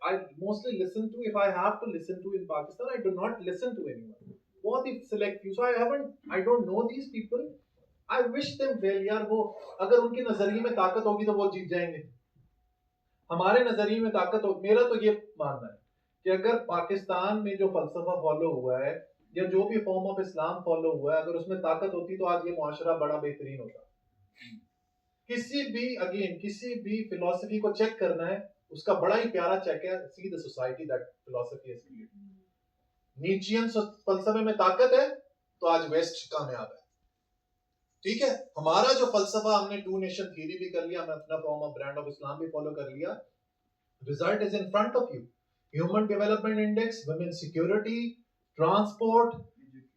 I mostly listen to, if I have to listen to in Pakistan, I do not listen to anyone. बहुत ही select few. So I don't know these people. I wish them well यार। वो अगर उनके नजरिए में ताकत होगी तो वो जीत जाएंगे। हमारे नजरिए में ताकत हो, मेरा तो ये मानना है कि अगर पाकिस्तान में जो फलसफा फॉलो हुआ है या जो भी फॉर्म ऑफ इस्लाम फॉलो हुआ है, अगर उसमें ताकत होती तो आज ये मुआशरा बड़ा बेहतरीन होता। किसी भी फिलॉसफी को चेक करना है, उसका बड़ा ही प्यारा चेक है, see the society that philosophy has created. Nietzschean फलसफे में ताकत है तो आज वेस्ट कामयाब है। ठीक है, हमारा जो फलसफा, हमने टू नेशन थ्योरी भी कर लिया, हमने अपना form of brand of Islam भी फॉलो कर लिया। Result is in front of you. Human development index, women security, transport,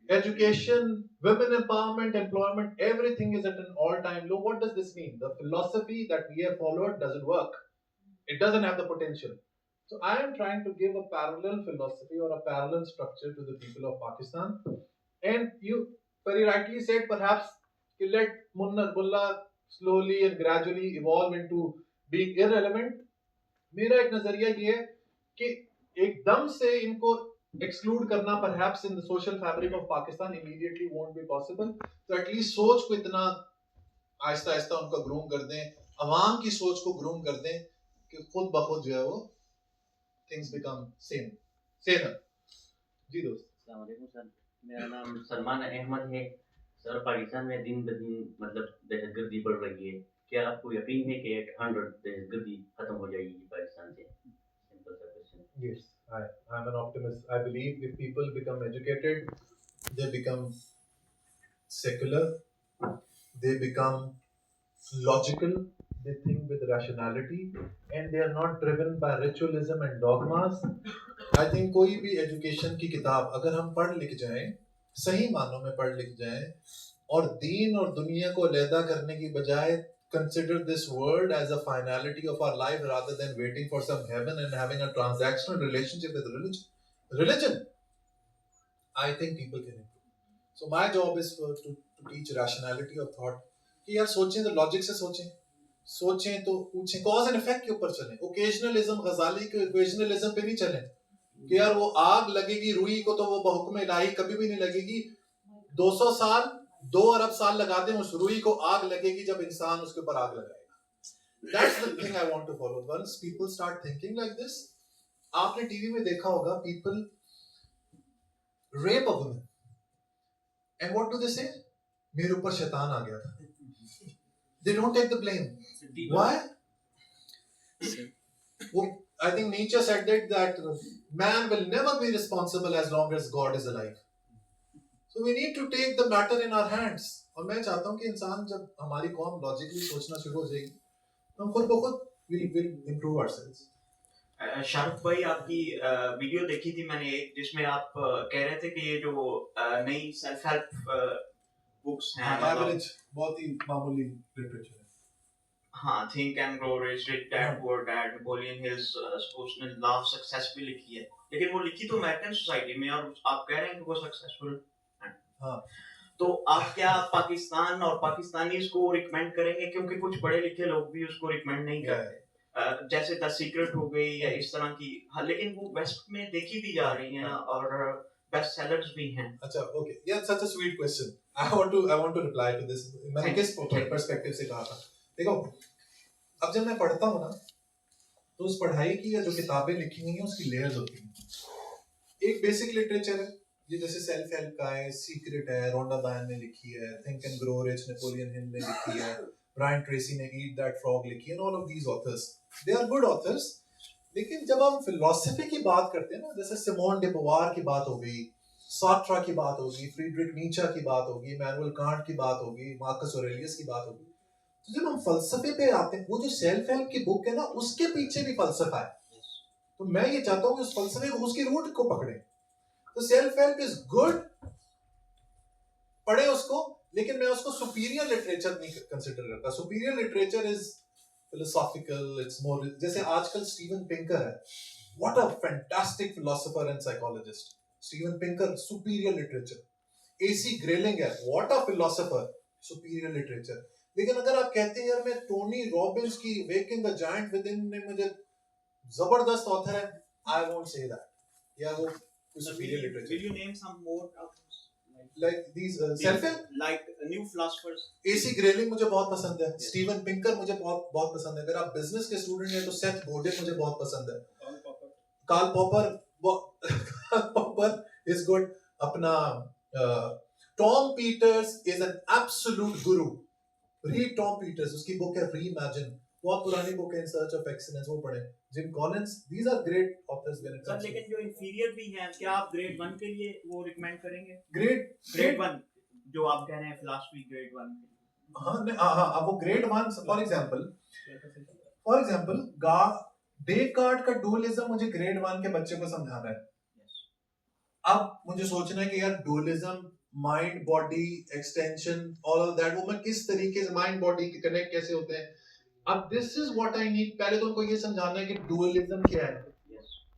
education, women empowerment, employment, everything is at an all-time low. What does this mean? The philosophy that we have followed doesn't work. It doesn't have the potential. So I am trying to give a parallel philosophy or a parallel structure to the people of Pakistan. And you very rightly said, perhaps let Mullah slowly and gradually evolve into being irrelevant. मेरा एक नजरिया ये है कि एकदम से इनको exclude करना perhaps in the social fabric of Pakistan immediately won't be possible. So at least सोच को इतना आहिस्ता आहिस्ता उनका ग्रूम कर दें, अवाम की सोच को ग्रूम कर दें कि खुद ब खुद जो है वो things become saner. जी दोस्त। अस्सलाम वालेकुम सर, मेरा नाम सलमान अहमद है। सर, पाकिस्तान में दिन ब दिन मतलब दहशतगर्दी बढ़ रही है, क्या आपको यकीन है कि 100 दहशतगर्दी खत्म हो जाएगी पाकिस्तान से? सिंपल सा question. Yes, I'm an optimist. I believe if people become educated, they become secular, they become logical, they think with rationality, and they are not driven by ritualism and dogmas. I think कोई भी education की किताब अगर हम पढ़ लिख जाएं, सही मानों में पढ़ लिख जाएं, और दीन और दुनिया को अलहदा करने की बजाय consider this world as a finality of our life rather than waiting for some heaven and having a transactional relationship with religion, I think people can improve. So my job is to teach rationality of thought कि यार सोचें तो logic से सोचें तो पूछें, cause and effect के ऊपर चलें। ओकेजनलिज्म, गजाली के ओकेजनलिज्म पे नहीं चलें कि यार वो आग लगेगी रूई को तो वो बहुक्म इलाही कभी भी नहीं लगेगी। 200 साल 2 अरब साल लगा दें, उस रूई को आग लगेगी जब इंसान उसके ऊपर आग लगाएगा। That's the thing I want to follow. Once people start thinking like this, आपने टीवी में देखा होगा, people rape a woman and what do they say? मेरे ऊपर शैतान आ गया था। They don't take the blame. Why? I think Nietzsche said that man will never be responsible as long as God is alive. So we need to take the matter in our hands. और मैं चाहता हूँ कि इंसान जब हमारी कौम logically सोचना शुरू हो जाएगी, हम खुद ब खुद will improve ourselves. शाहरुख भाई, आपकी वीडियो देखी थी मैंने एक, जिसमें आप कह रहे थे कि ये जो नई सेल्फ हेल्प बुक्स हैं, एवरेज बहुत ही मामूली लिटरेचर है। हाँ, think and grow rich, rich dad poor dad, Napoleon hills, उसने लॉ ऑफ सक्सेस भी लिखी है, लेकिन वो लिखी तो अमेरिकन सोसाइटी में, और आप कह रहे हैं कि वो सक्सेसफुल है। हाँ, तो आप क्या पाकिस्तान और पाकिस्तानीज को रिकमेंड करेंगे, क्योंकि कुछ पढ़े लिखे लोग भी उसको रिकमेंड नहीं करते, जैसे द सीक्रेट हो गई या इस तरह की, हाँ, लेकिन वो वेस्ट में देखी भी जा रही हैं और बेस्ट सेलर्स भी हैं। अच्छा, ओके, या such a sweet question, I want to reply to this. मैंने किस पर्सपेक्टिव से कहा था, देखो अब जब मैं पढ़ता हूँ ना, तो उस पढ़ाई की या जो किताबें लिखी गई हैं उसकी लेयर्स होती हैं। एक बेसिक लिटरेचर है, ये जैसे सेल्फ हेल्प का है, सीक्रेट है, रोंडा बायन ने लिखी है, think and grow rich Napoleon Hill ने लिखी है, ब्रायन ट्रेसी ने ईट दैट फ्रॉग लिखी है, all of these authors they are good authors. लेकिन जब हम फिलोसफी की बात करते हैं ना, जैसे सिमोन डे बोवार की बात हो गई, सार्ट्रा की बात होगी, फ्रीडरिक नीचा की बात होगी, मैनुअल कांट की बात होगी, मार्कस ऑरेलियस की बात होगी, तो जब हम फलसफे पे आते हैं, वो जो सेल्फ हेल्प की बुक है ना, उसके पीछे भी फलसफा है। तो मैं ये चाहता हूँ कि उस फलसफे को, उसकी रूट को पकड़े। तो सेल्फ हेल्प इज गुड, पढ़े उसको, लेकिन मैं उसको सुपीरियर लिटरेचर नहीं कंसिडर करता। Superior literature is philosophical, it's more, जैसे आजकल स्टीवन पिंकर है, what a fantastic philosopher and psychologist, Steven Pinker, superior literature. A C Grayling है, what a philosopher, superior literature. लेकिन अगर आप कहते हैं यार मैं टोनी रॉबिन्स की waking the giant within ने मुझे जबरदस्त ऑथर है, आई वोंट से दैट, या वो superior literature. Will you name some more authors? Like these self-help, like new philosophers. AC grayling मुझे बहुत पसंद है, स्टीवन पिंकर मुझे बहुत पसंद है। अगर आप बिजनेस के स्टूडेंट हैं तो सेथ गोडिन मुझे बहुत पसंद है, कार्ल पॉपर इज गुड, अपना Tom Peters is an absolute guru, read Tom Peters, उसकी बुक है रीइमेजिन, बहुत पुरानी बुक है, इन सर्च ऑफ एक्सीलेंस, वो पढ़ें। Gym Collins, these are great authors when it sir comes to लेकिन जो इंफीरियर भी हैं, क्या आप ग्रेड 1 के लिए वो रिकमेंड करेंगे? ग्रेड 1 जो आप कह रहे हैं फिलॉसफी ग्रेड 1। हाँ, अब वो ग्रेड 1, फॉर एग्जांपल डेकार्ट का डुअलिज्म मुझे ग्रेड 1 के बच्चे को समझाना है। अब मुझे सोचना है कि यार dualism, mind body extension, all of that, वो मैं किस तरीके से माइंड बॉडी के कनेक्ट कैसे होते हैं। अब this is what I need. पहले तो उनको ये समझाना है कि डुअलिज्म क्या है,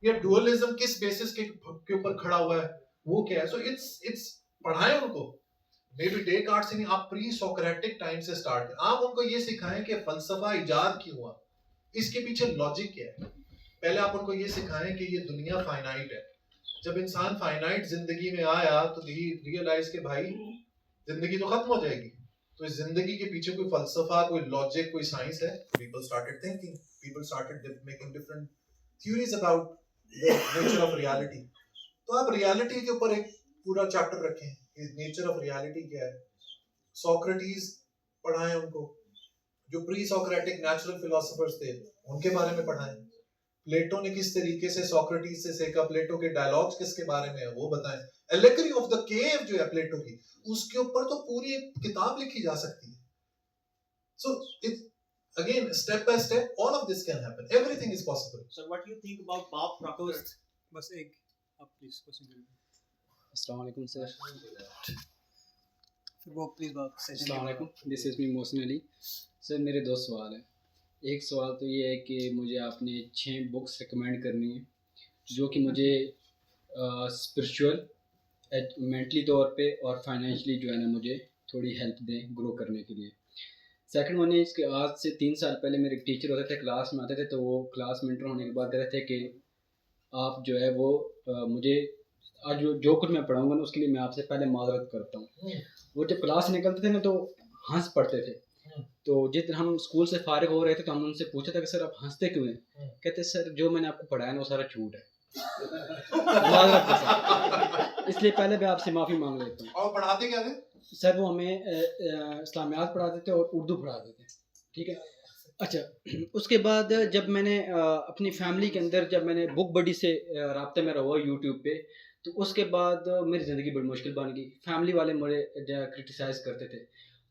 या डुअलिज्म किस बेसिस के ऊपर खड़ा हुआ है, वो क्या है। सो इट्स पढ़ाएं उनको, मे बी डेकार्ट से नहीं, आप प्री सोक्रेटिक टाइम से स्टार्ट करें। आप उनको ये सिखाएं कि फलसफा इजाद क्यों हुआ, इसके पीछे लॉजिक क्या है। पहले आप उनको ये सिखाएं कि ये दुनिया फाइनाइट है। जब इंसान फाइनाइट जिंदगी में आया तो ही रियलाइज के भाई जिंदगी तो खत्म हो जाएगी, तो इस जिंदगी के पीछे कोई फलसफा, कोई लॉजिक, कोई साइंस है। People started thinking, people started making different theories about the nature of reality. तो आप रियलिटी के ऊपर एक पूरा चैप्टर रखें, नेचर ऑफ रियलिटी क्या है। सोक्रेटिस पढ़ाएं उनको, जो प्री सोक्रेटिक नेचुरल फिलोसोफर्स थे उनके बारे में पढ़ाएं। प्लेटो ने किस तरीके से सोक्रेटिस से सीखा, प्लेटो के डायलॉग्स किसके बारे में है वो बताएं। एलेगरी ऑफ द केव जो है प्लेटो की, उसके ऊपर तो पूरी एक किताब लिखी जा सकती है। So it again step by step all of this can happen, everything is possible. Sir what do you think about Bob Procter? बस एक आप प्लीज क्वेश्चन करिए। अस्सलाम वालेकुम सर, फिर वो प्लीज बात। अस्सलाम वालेकुम, this is me Mohsin Ali. Sir मेरे दो सवाल हैं। एक सवाल तो ये है कि मुझे आपने 6 बुक्स रिकमेंड करनी है जो कि मुझे स्पिरिचुअल, मेंटली तौर पे और फाइनेंशियली जो है ना मुझे थोड़ी हेल्प दें ग्रो करने के लिए। सेकंड वन है, इसके आज से 3 साल पहले मेरे एक टीचर होते थे, क्लास में आते थे, तो वो क्लास में इंटर होने के बाद कहते थे कि आप जो है वो मुझे आज जो कुछ मैं पढ़ाऊँगा ना उसके लिए मैं आपसे पहले माजरत करता हूँ। वो जब क्लास निकलते थे ना तो हंस पढ़ते थे। तो जिस दिन हम स्कूल से फारिग हो रहे थे तो हम उनसे पूछा था कि सर आप हंसते क्यों हैं? कहते सर जो मैंने आपको पढ़ाया ना वो सारा झूठ है। इसलिए पहले मैं आपसे माफ़ी मांग लेता हूँ। और पढ़ाते क्या थे? सर वो हमें इस्लामियात पढ़ाते थे और उर्दू पढ़ाते थे, ठीक है। अच्छा, उसके बाद जब मैंने अपनी फैमिली के अंदर जब मैंने बुक बडी से राब्ते में रहा यूट्यूब पे, तो उसके बाद मेरी ज़िंदगी बड़ी मुश्किल बन गई। फैमिली वाले मुझे क्रिटिसाइज़ करते थे।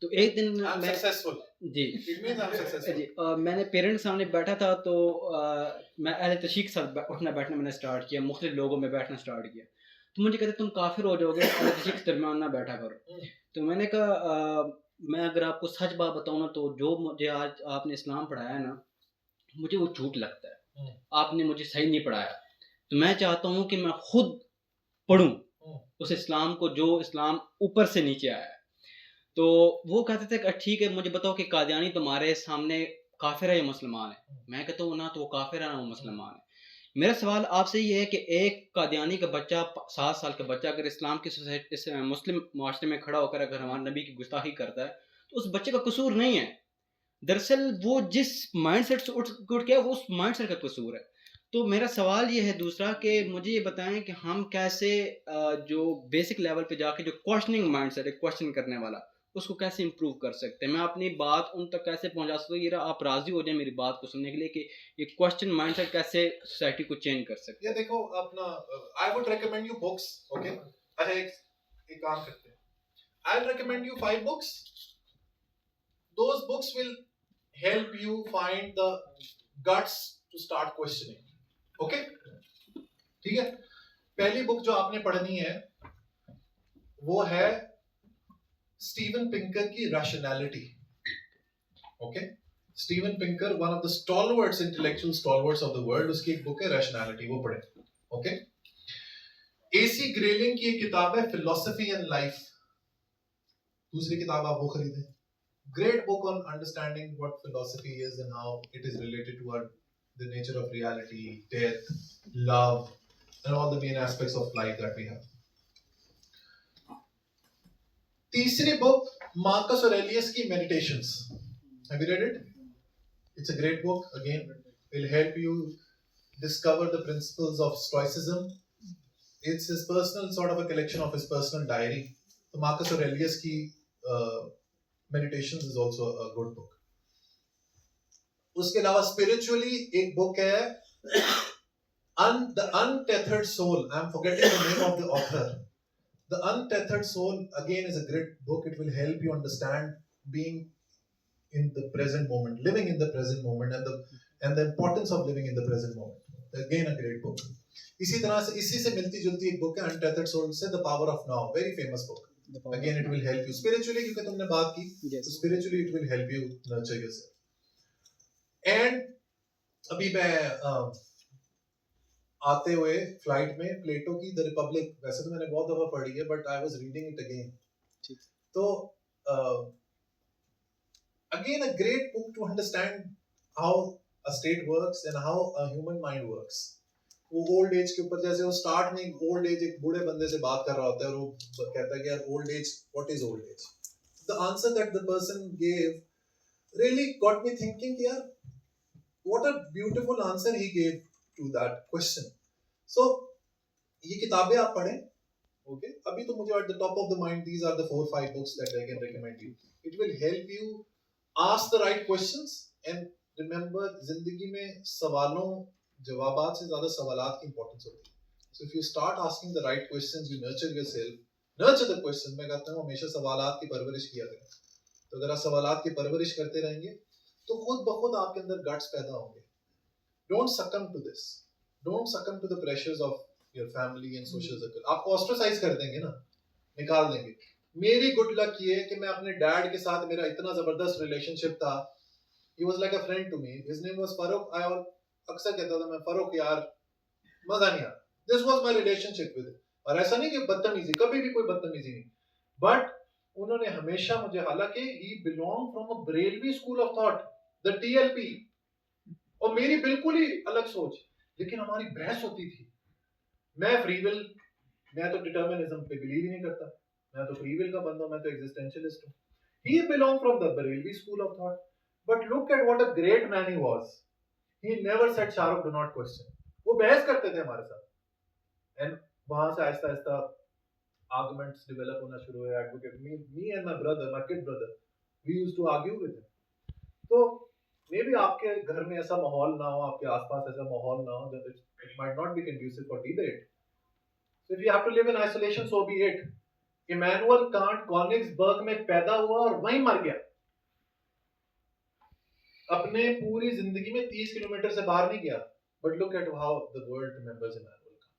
तो एक दिन मैंने पेरेंट्स सामने बैठा था तो मैं अहले तशीक के साथ उठना बैठना मैंने स्टार्ट किया, मुख्तलिफ लोगों में बैठना स्टार्ट किया। तो मुझे कहते तुम काफिर हो जाओगे, अहले तशीक के दरमियान ना बैठा करो। तो मैंने कहा मैं अगर आपको सच बात बताऊँ ना तो जो मुझे आज आपने इस्लाम पढ़ाया है ना मुझे वो झूठ लगता है, आपने मुझे सही नहीं पढ़ाया। तो मैं चाहता हूँ कि मैं खुद पढ़ूँ उस इस्लाम को जो इस्लाम ऊपर से नीचे आया है। तो वो कहते थे कि ठीक है मुझे बताओ कि कादियानी तुम्हारे सामने काफिर है या मुसलमान है। मैं कहता हूँ ना तो वो काफिर है ना वो मुसलमान है। मेरा सवाल आपसे ये है कि एक कादियानी का बच्चा 7 साल का बच्चा अगर इस्लाम की सोसाइटी इस मुस्लिम माशरे में खड़ा होकर अगर हमारे नबी की गुस्ताखी करता है तो उस बच्चे का कसूर नहीं है। दरअसल वो जिस माइंडसेट से उठ गया वो उस माइंडसेट का कसूर है। तो मेरा सवाल ये है दूसरा कि मुझे ये बताएं कि हम कैसे जो बेसिक लेवल पे जाके जो क्वेश्चनिंग माइंडसेट है क्वेश्चन करने वाला उसको कैसे इंप्रूव कर सकते हैं। मैं अपनी बात उन तक कैसे पहुंचा सकता हूँ, ये आप राजी हो जाए मेरी बात को सुनने के लिए कि ये क्वेश्चन माइंडसेट कैसे सोसाइटी को चेंज कर सकते हैं। ये देखो अपना I would recommend you books. Okay, अच्छा एक काम करते हैं, I will recommend you 5 books. Those books will help you find the guts to start questioning. Okay, ठीक है। पहली बुक जो आपने पढ़नी है वो है स्टीवन पिंकर की rationality. Okay, Steven Pinker one of the stalwarts intellectual stalwarts of the world, उसकी एक बुक है रैशनैलिटी, वो पढ़े। ओके, एसी ग्रेलिंग की एक किताब है फिलॉसफी एंड लाइफ, दूसरी किताब आप वो खरीदें। Great book on understanding what philosophy is and how it is related to our the nature of reality, death, love, and all the main aspects of life that we have. तीसरी book Marcus Aurelius की Meditations. Have you read it? It's a great book. Again, will help you discover the principles of Stoicism. It's his personal sort of a collection of his personal diary. So Marcus Aurelius की Meditations is also a good book. उसके अलावा spiritually एक book है The Untethered Soul. I'm forgetting the name of the author. The Untethered Soul again is a great book. It will help you understand being in the present moment, living in the present moment, and the importance of living in the present moment. Again a great book. इसी तरह से इसी से मिलती जुलती एक book है Untethered Soul से The Power of Now. Very famous book. Again it will help you spiritually, क्योंकि तुमने बात की, so spiritually it will help you nurture yourself. And अभी मैं आते हुए फ्लाइट में प्लेटो की द रिपब्लिक, वैसे तो मैंने बहुत दफा पढ़ी है but I was reading it again. तो again a great book to understand how a state works and how a human mind works. वो ओल्ड एज के ऊपर, जैसे वो स्टार्ट में ओल्ड एज एक बूढ़े बंदे से बात कर रहा होता है और वो कहता है कि यार old age, what is old age? The answer that the person gave really got me thinking कि यार what a beautiful answer he gave to that question. So ये किताबें आप पढ़ें। Okay, अभी तो मुझे at the top of the mind these are the 4-5 books that I can recommend you. It will help you ask the right questions and remember जिंदगी में सवालों जवाबात से ज़्यादा सवालात की importance होती है। So if you start asking the right questions, you nurture yourself, nurture the questions। मैं कहता हूँ हमेशा सवालात की परवरिश किया करें। तो अगर आप सवालात की परवरिश करते रहेंगे तो खुद ब खुद आपके अंदर गट्स पैदा होंगे। Don't succumb to this. Don't succumb to the pressures of your family and social circle. आपको ऑस्ट्रेसाइज कर देंगे ना, निकाल देंगे। मेरी गुड लक ये है कि मैं अपने डैड के साथ मेरा इतना जबरदस्त रिलेशनशिप था। He was like a friend to me. His name was Farooq. I अक्सर कहता था मैं, फरूक यार मजा नहीं आता। This was my relationship with him. और ऐसा नहीं कि बदतमीजी, कभी भी कोई बदतमीजी नहीं, बट उन्होंने हमेशा मुझे, हालांकि he belonged from a Brailwi school of thought, the TLP, और मेरी बिल्कुल ही अलग सोच, लेकिन हमारी बहस होती थी। मैं फ्री विल, मैं तो डिटर्मिनिज्म पे बिलीव ही नहीं करता, मैं तो फ्री विल का बंदा हूं, मैं तो एग्जिस्टेंशियलिस्ट हूं। He belonged from the Brailwi school of thought, but look at what a great man he was. He never said Shahrukh do not question. वो बहस करते थे हमारे साथ, एंड वहां से आहिस्ता आहिस्ता arguments develop होना शुरू हुए। Advocate, me and my brother, my kid brother, we used to argue with him. तो मे बी आपके घर में ऐसा माहौल ना हो, आपके आसपास ऐसा माहौल ना हो, that it might not be conducive for debate. So if you have to live in isolation, so be it. Immanuel Kant Königsberg में पैदा हुआ और वहीं मर गया। अपने पूरी जिंदगी में 30 किलोमीटर से बाहर नहीं गया। But look at how the world remembers Immanuel Kant.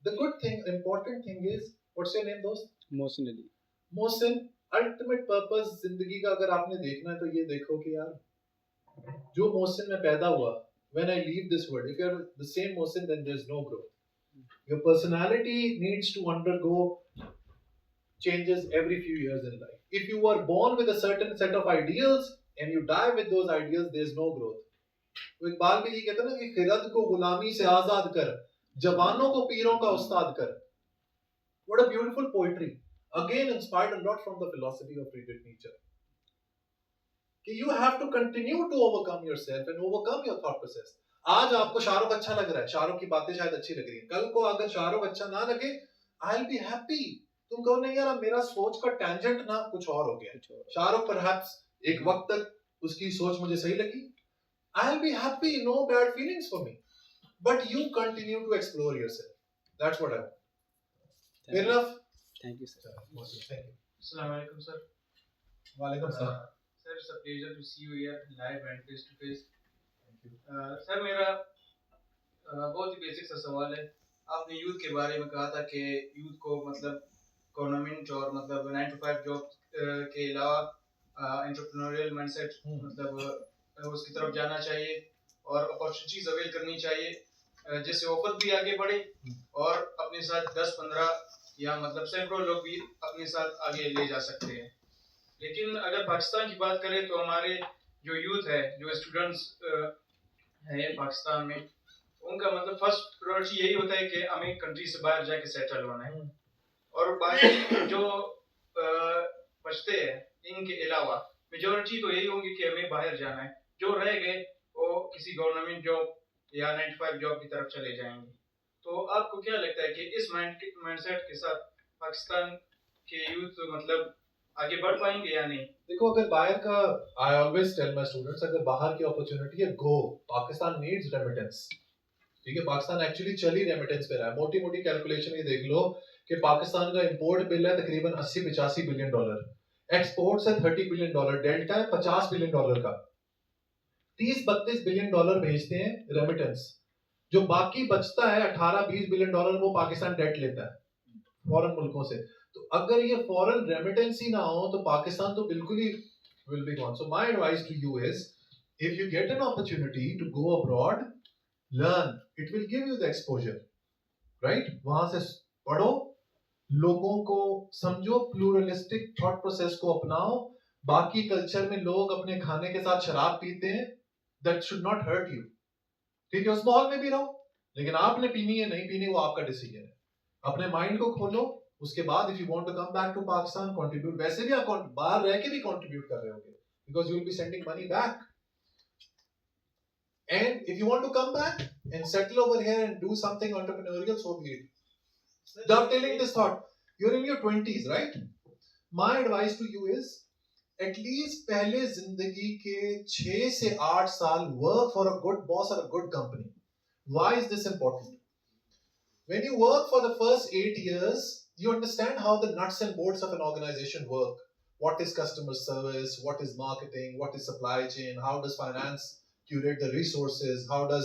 The good thing, important thing is, what's your name दोस्त? मोहसिन अली। मोहसिन, अल्टीमेट पर्पस जिंदगी का अगर आपने देखना है तो ये देखो कि यार जो मोहसिन में पैदा हुआ, when I leave this world, if you're the same Mohsin, then there's no growth. Your personality needs to undergo changes every few years in life. If you were born with a certain set of ideals and you die with those ideals, there's no growth. तो इकबाल भी ये कहता है ना कि खिरद को गुलामी से आजाद कर, जवानों को पीरों का उस्ताद कर. What a beautiful poetry. Again inspired a lot from the philosophy of Friedrich Nietzsche. कि you have to continue to overcome yourself and overcome your thought process. आज आपको शाहरुख अच्छा लग रहा है, शाहरुख की बातें शायद अच्छी लग रही हैं. कल को अगर शाहरुख अच्छा ना लगे, I'll be happy. तुम कहो नहीं यार मेरा सोच का टेंजेंट ना कुछ और हो गया. शाहरुख परहैप्स एक वक्त तक उसकी सोच मुझे सही लगी. I'll be happy, no bad feelings for me. But you continue to explore yourself. That's what I want. Fair enough? Thank you, sir. Thank you. Assalamu alaikum, sir. Walaikum salam. Sir, it's a pleasure to see you here live and face to face. Sir मेरा बहुत ही basic सा सवाल है. आपने youth के बारे में कहा था कि यूथ को मतलब गवर्नमेंट और मतलब 9 to 5 जॉब के अलावा एंटरप्रेन्योरियल माइंडसेट मतलब उसकी तरफ जाना चाहिए और अपॉर्चुनिटीज अवेल करनी चाहिए जिससे वो खुद भी आगे बढ़े और अपने साथ 10-15 या मतलब सैकड़ों लोग भी अपने साथ आगे ले जा सकते हैं. लेकिन अगर पाकिस्तान की बात करें तो हमारे जो यूथ है, जो स्टूडेंट्स है पाकिस्तान में, उनका मतलब फर्स्ट प्रायोरिटी यही होता है कि हमें कंट्री से बाहर जाके सेटल होना है और बाकी जो बचते हैं इनके अलावा मेजॉरिटी तो यही होंगी कि हमें बाहर जाना है. जो रह गए वो किसी गवर्नमेंट जॉब या 9 to 5 जॉब की तरफ चले जाएंगे. तो आपको क्या लगता है कि इस माइंडसेट के साथ पाकिस्तान के यूथ मतलब आगे बढ़ पाएंगे या नहीं? देखो अगर बाहर का, I always tell my students, अगर बाहर की अपॉर्चुनिटी है गो. Pakistan needs remittance. ठीक है, पाकिस्तान एक्चुअली चल ही रेमिटेंस पे रहा है. मोटी मोटी कैलकुलेशन ये देख लो कि पाकिस्तान का इंपोर्ट बिल है तकरीबन 80-85 बिलियन डॉलर, एक्सपोर्ट्स है 30 बिलियन डॉलर, डेल्टा है 50 बिलियन डॉलर का. 30-32 बिलियन डॉलर भेजते हैं रेमिटेंस. जो बाकी बचता है 18-20 बिलियन डॉलर वो पाकिस्तान डेट लेता है फॉरेन मुल्कों से. तो अगर ये फॉरेन रेमिटेंस ही ना हो तो पाकिस्तान तो बिल्कुल ही will be gone. So my advice to you is if you get an opportunity to go abroad, learn, it will give you the exposure, right? वहां से पढ़ो, लोगों को समझो, प्लूरलिस्टिक थॉट प्रोसेस को अपनाओ. बाकी कल्चर में लोग अपने खाने के साथ शराब पीते हैं, that should not hurt you. ठीक है, उस माहौल में भी रहो, लेकिन आपने पीनी है नहीं पीनी वो आपका डिसीजन है. अपने माइंड को खोलो. उसके बाद if you want to come back to Pakistan, contribute. वैसे भी आप बाहर रह के भी contribute कर रहे होगे because you will be sending money back. And if you want to come back and settle over here and do something entrepreneurial, so be it. Dovetailing this thought, you're in your 20s, right? My advice to you is, at least पहले जिंदगी के 6 से 8 साल work for a good boss or a good company. Why is this important? When you work for the first 8 years, you understand how the nuts and bolts of an organization work. What is customer service? What is marketing? What is supply chain? How does finance curate the resources? How do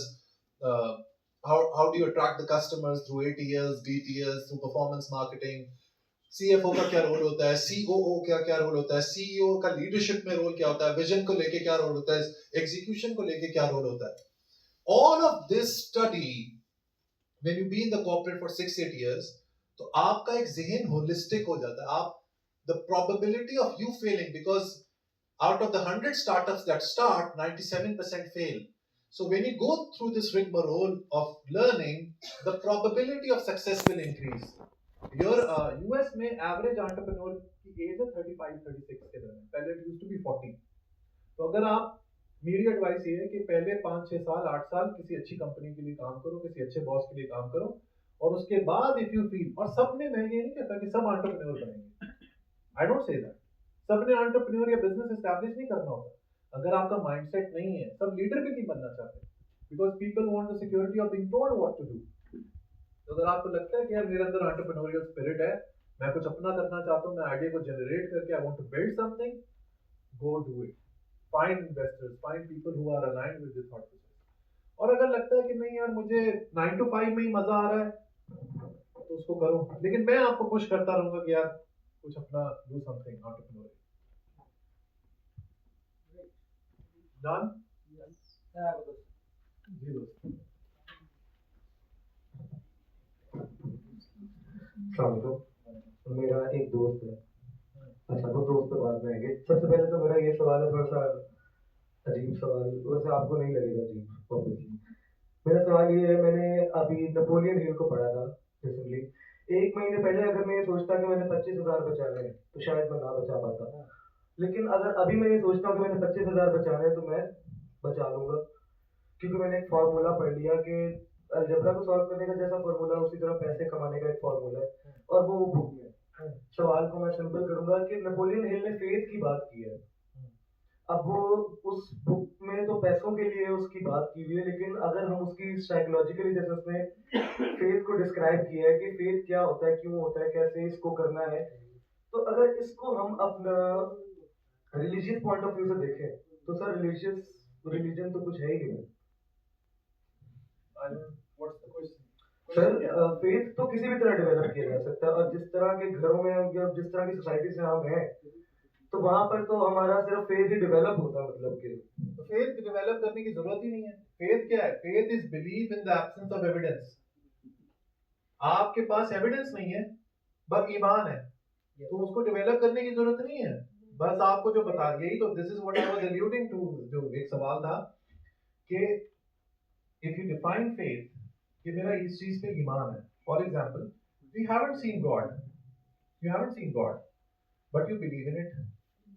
you attract the customers through ATLs, BTLs, through performance marketing? CFO का क्या role होता है, COO का क्या role होता है, CEO का leadership में रोल क्या होता है, विजन को लेके क्या रोल होता है, एग्जीक्यूशन को लेके क्या रोल होता है. All of this study, when you be in the corporate for 6-8 years, तो आपका एक ज़हन होलिस्टिक हो जाता है. आप the probability of you failing, because out of the 100 startups that start, 97% fail. So when you go through this rigmarole of learning, the probability of success will increase. Your US में average entrepreneur की age है 35-36 के दरमियान. पहले it used to be 40. तो अगर आप, मेरी एडवाइस ये है कि पहले 5-6 साल 8 साल किसी अच्छी कंपनी के लिए काम करो, किसी अच्छे बॉस के लिए काम करो, और उसके बाद if you feel, और सब में मैं ये नहीं कहता कि सब entrepreneur बनेंगे. I don't say that. सबने एंटरप्रेन्योर या बिजनेस एस्टैब्लिश नहीं करना होता. अगर आपका माइंडसेट नहीं है, सब लीडर भी नहीं बनना चाहते, because people want the security of being told what to do. तो अगर आपको लगता है कि यार मेरे अंदर एंटरप्रेन्योरियल स्पिरिट है, मैं कुछ अपना करना चाहता हूँ, मैं आइडिया को जनरेट करके I want to build something, go do it. Find investors, find people who are aligned with this thought process. और अगर लगता है कि नहीं यार मुझे 9 to 5 में ही मजा आ रहा है, तो उसको करो. लेकिन मैं आपको पुश करता रहूंगा कि यार कुछ अपना डू समथिंग एंटरप्रेन्योरियल. Done? जी दोस्त. अस्सलाम वालेकुम. मेरा एक दोस्त है। अच्छा, वो दोस्त तो बाद में आएंगे। सबसे पहले तो मेरा ये सवाल है, थोड़ा सा अजीब सवाल, वैसे आपको नहीं लगेगा अजीब ऑब्वियसली। मेरा सवाल ये है, मैंने अभी नेपोलियन हिल को पढ़ा था रिसेंटली। 1 महीने पहले अगर मैं ये सोचता कि मैंने 25,000 बचाने हैं तो शायद मैं ना बचा पाता, लेकिन अगर अभी मैं ये सोचता हूँ कि मैंने 25,000 बचाने हैं तो मैं बचा लूंगा, क्योंकि मैंने एक फार्मूला पढ़ लिया कि अलजेब्रा को सॉल्व करने का जैसा फार्मूला उसी तरह पैसे कमाने का एक फार्मूला है, और वो बुक में है। सवाल को मैं सिंपल करूंगा कि नेपोलियन हिल ने फेथ की बात की है। अब वो उस बुक में तो पैसों के लिए उसकी बात की हुई है, लेकिन अगर हम उसकी साइकोलॉजिकली जैसे उसने फेथ को डिस्क्राइब किया है कि फेथ क्या होता है, क्यों होता है, कैसे इसको करना है, तो अगर इसको हम अपना रिलीजियस पॉइंट ऑफ व्यू से देखें तो सर रिलीजन तो कुछ है ही नहीं सर। फेथ तो किसी भी तरह डेवलप किया जा सकता है, और जिस तरह के घरों में हम या जिस तरह की सोसाइटी से हम हैं तो वहां पर तो हमारा सिर्फ फेथ ही डेवलप होता है, मतलब कि तो फेथ डेवलप करने की जरूरत ही नहीं है। फेथ क्या है? Faith is believe in the absence of evidence. आपके पास एविडेंस नहीं है, बस ईमान है, तो उसको डेवलप करने की जरूरत नहीं है। बस आपको जो बता, यही तो this is what I was alluding to, जो एक सवाल था कि इफ यू डिफाइन फेथ कि मेरा इस चीज पे ईमान है, for example we haven't seen God, you haven't seen God but you believe in it,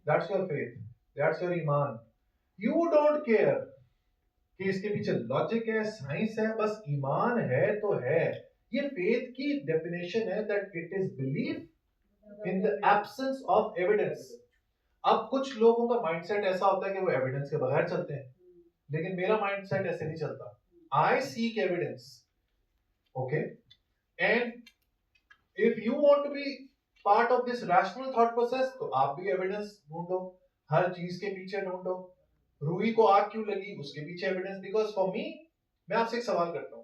that's your faith, that's your ईमान। यू डोंट केयर कि इसके पीछे लॉजिक है, साइंस है, बस ईमान है तो है। ये फेथ की डेफिनेशन है that it is believe in the absence of evidence. अब कुछ लोगों का माइंडसेट ऐसा होता है कि वो एविडेंस के बगैर चलते हैं, लेकिन मेरा माइंडसेट ऐसे नहीं चलता। I seek evidence, okay, and if you want to be part of this rational thought process तो आप भी एविडेंस ढूंढो, हर चीज के पीछे ढूंढो। रूही को आग क्यों लगी, उसके पीछे एविडेंस। बिकॉज फॉर मी, मैं आपसे एक सवाल करता हूं,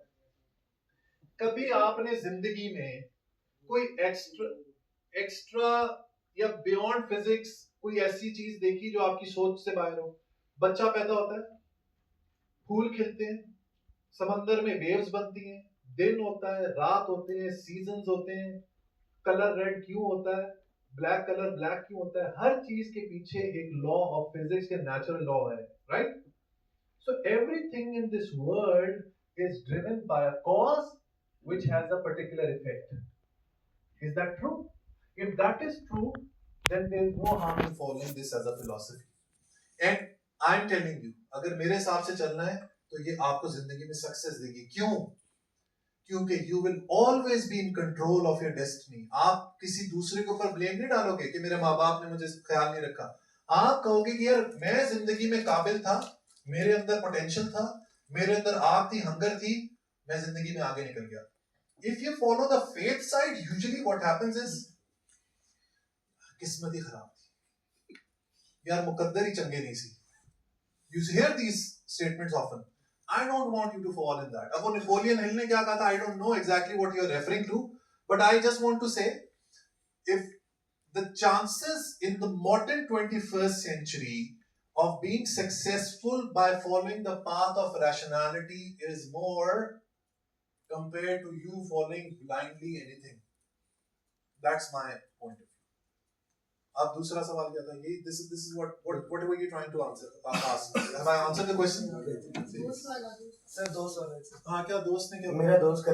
कभी आपने जिंदगी में कोई एक्स्ट्रा या बियॉन्ड फिजिक्स कोई ऐसी चीज देखी जो आपकी सोच से बाहर हो? बच्चा पैदा होता है, फूल खिलते हैं, समंदर में वेव्स बनती हैं, दिन होता है, रात होते हैं, सीजन्स होते हैं, कलर रेड क्यों होता है, ब्लैक कलर ब्लैक क्यों होता है, हर चीज के पीछे एक लॉ ऑफ फिजिक्स के नेचुरल लॉ है, right? So everything in this world is driven by a cause which has a particular effect. Is that true? If that is true, then there is no harm in following this as a philosophy. And I am telling you, अगर मेरे हिसाब से चलना है तो ये आपको जिंदगी में सक्सेस देगी। क्यों? क्योंकि you will always be in control of your destiny. आप किसी दूसरे के ऊपर ब्लेम नहीं डालोगे कि मेरे माँ बाप ने मुझे ख्याल नहीं रखा। आप कहोगे कि यार मैं जिंदगी में काबिल था, मेरे अंदर पोटेंशियल था, मेरे अंदर आग थी, हंगर थी, मैं जिंदगी में आगे निकल गया। If you follow the faith side, usually what happens is किस्मत ही खराब थी, यार मुकद्दर ही चंगे नहीं सी। You hear these statements often. I don't want you to fall in that. अब वो नेपोलियन हिल ने क्या कहा था, I don't know exactly what you are referring to, but I just want to say, if the chances in the modern 21st century of being successful by following the path of rationality is more compared to you following blindly anything. That's my point of view. अब दूसरा सवाल क्या था? ये this is what were you trying to ask? Have I answered the question? Sir 2 सवाल है। हाँ, क्या दोस्त ने क्या मेरा दोस्त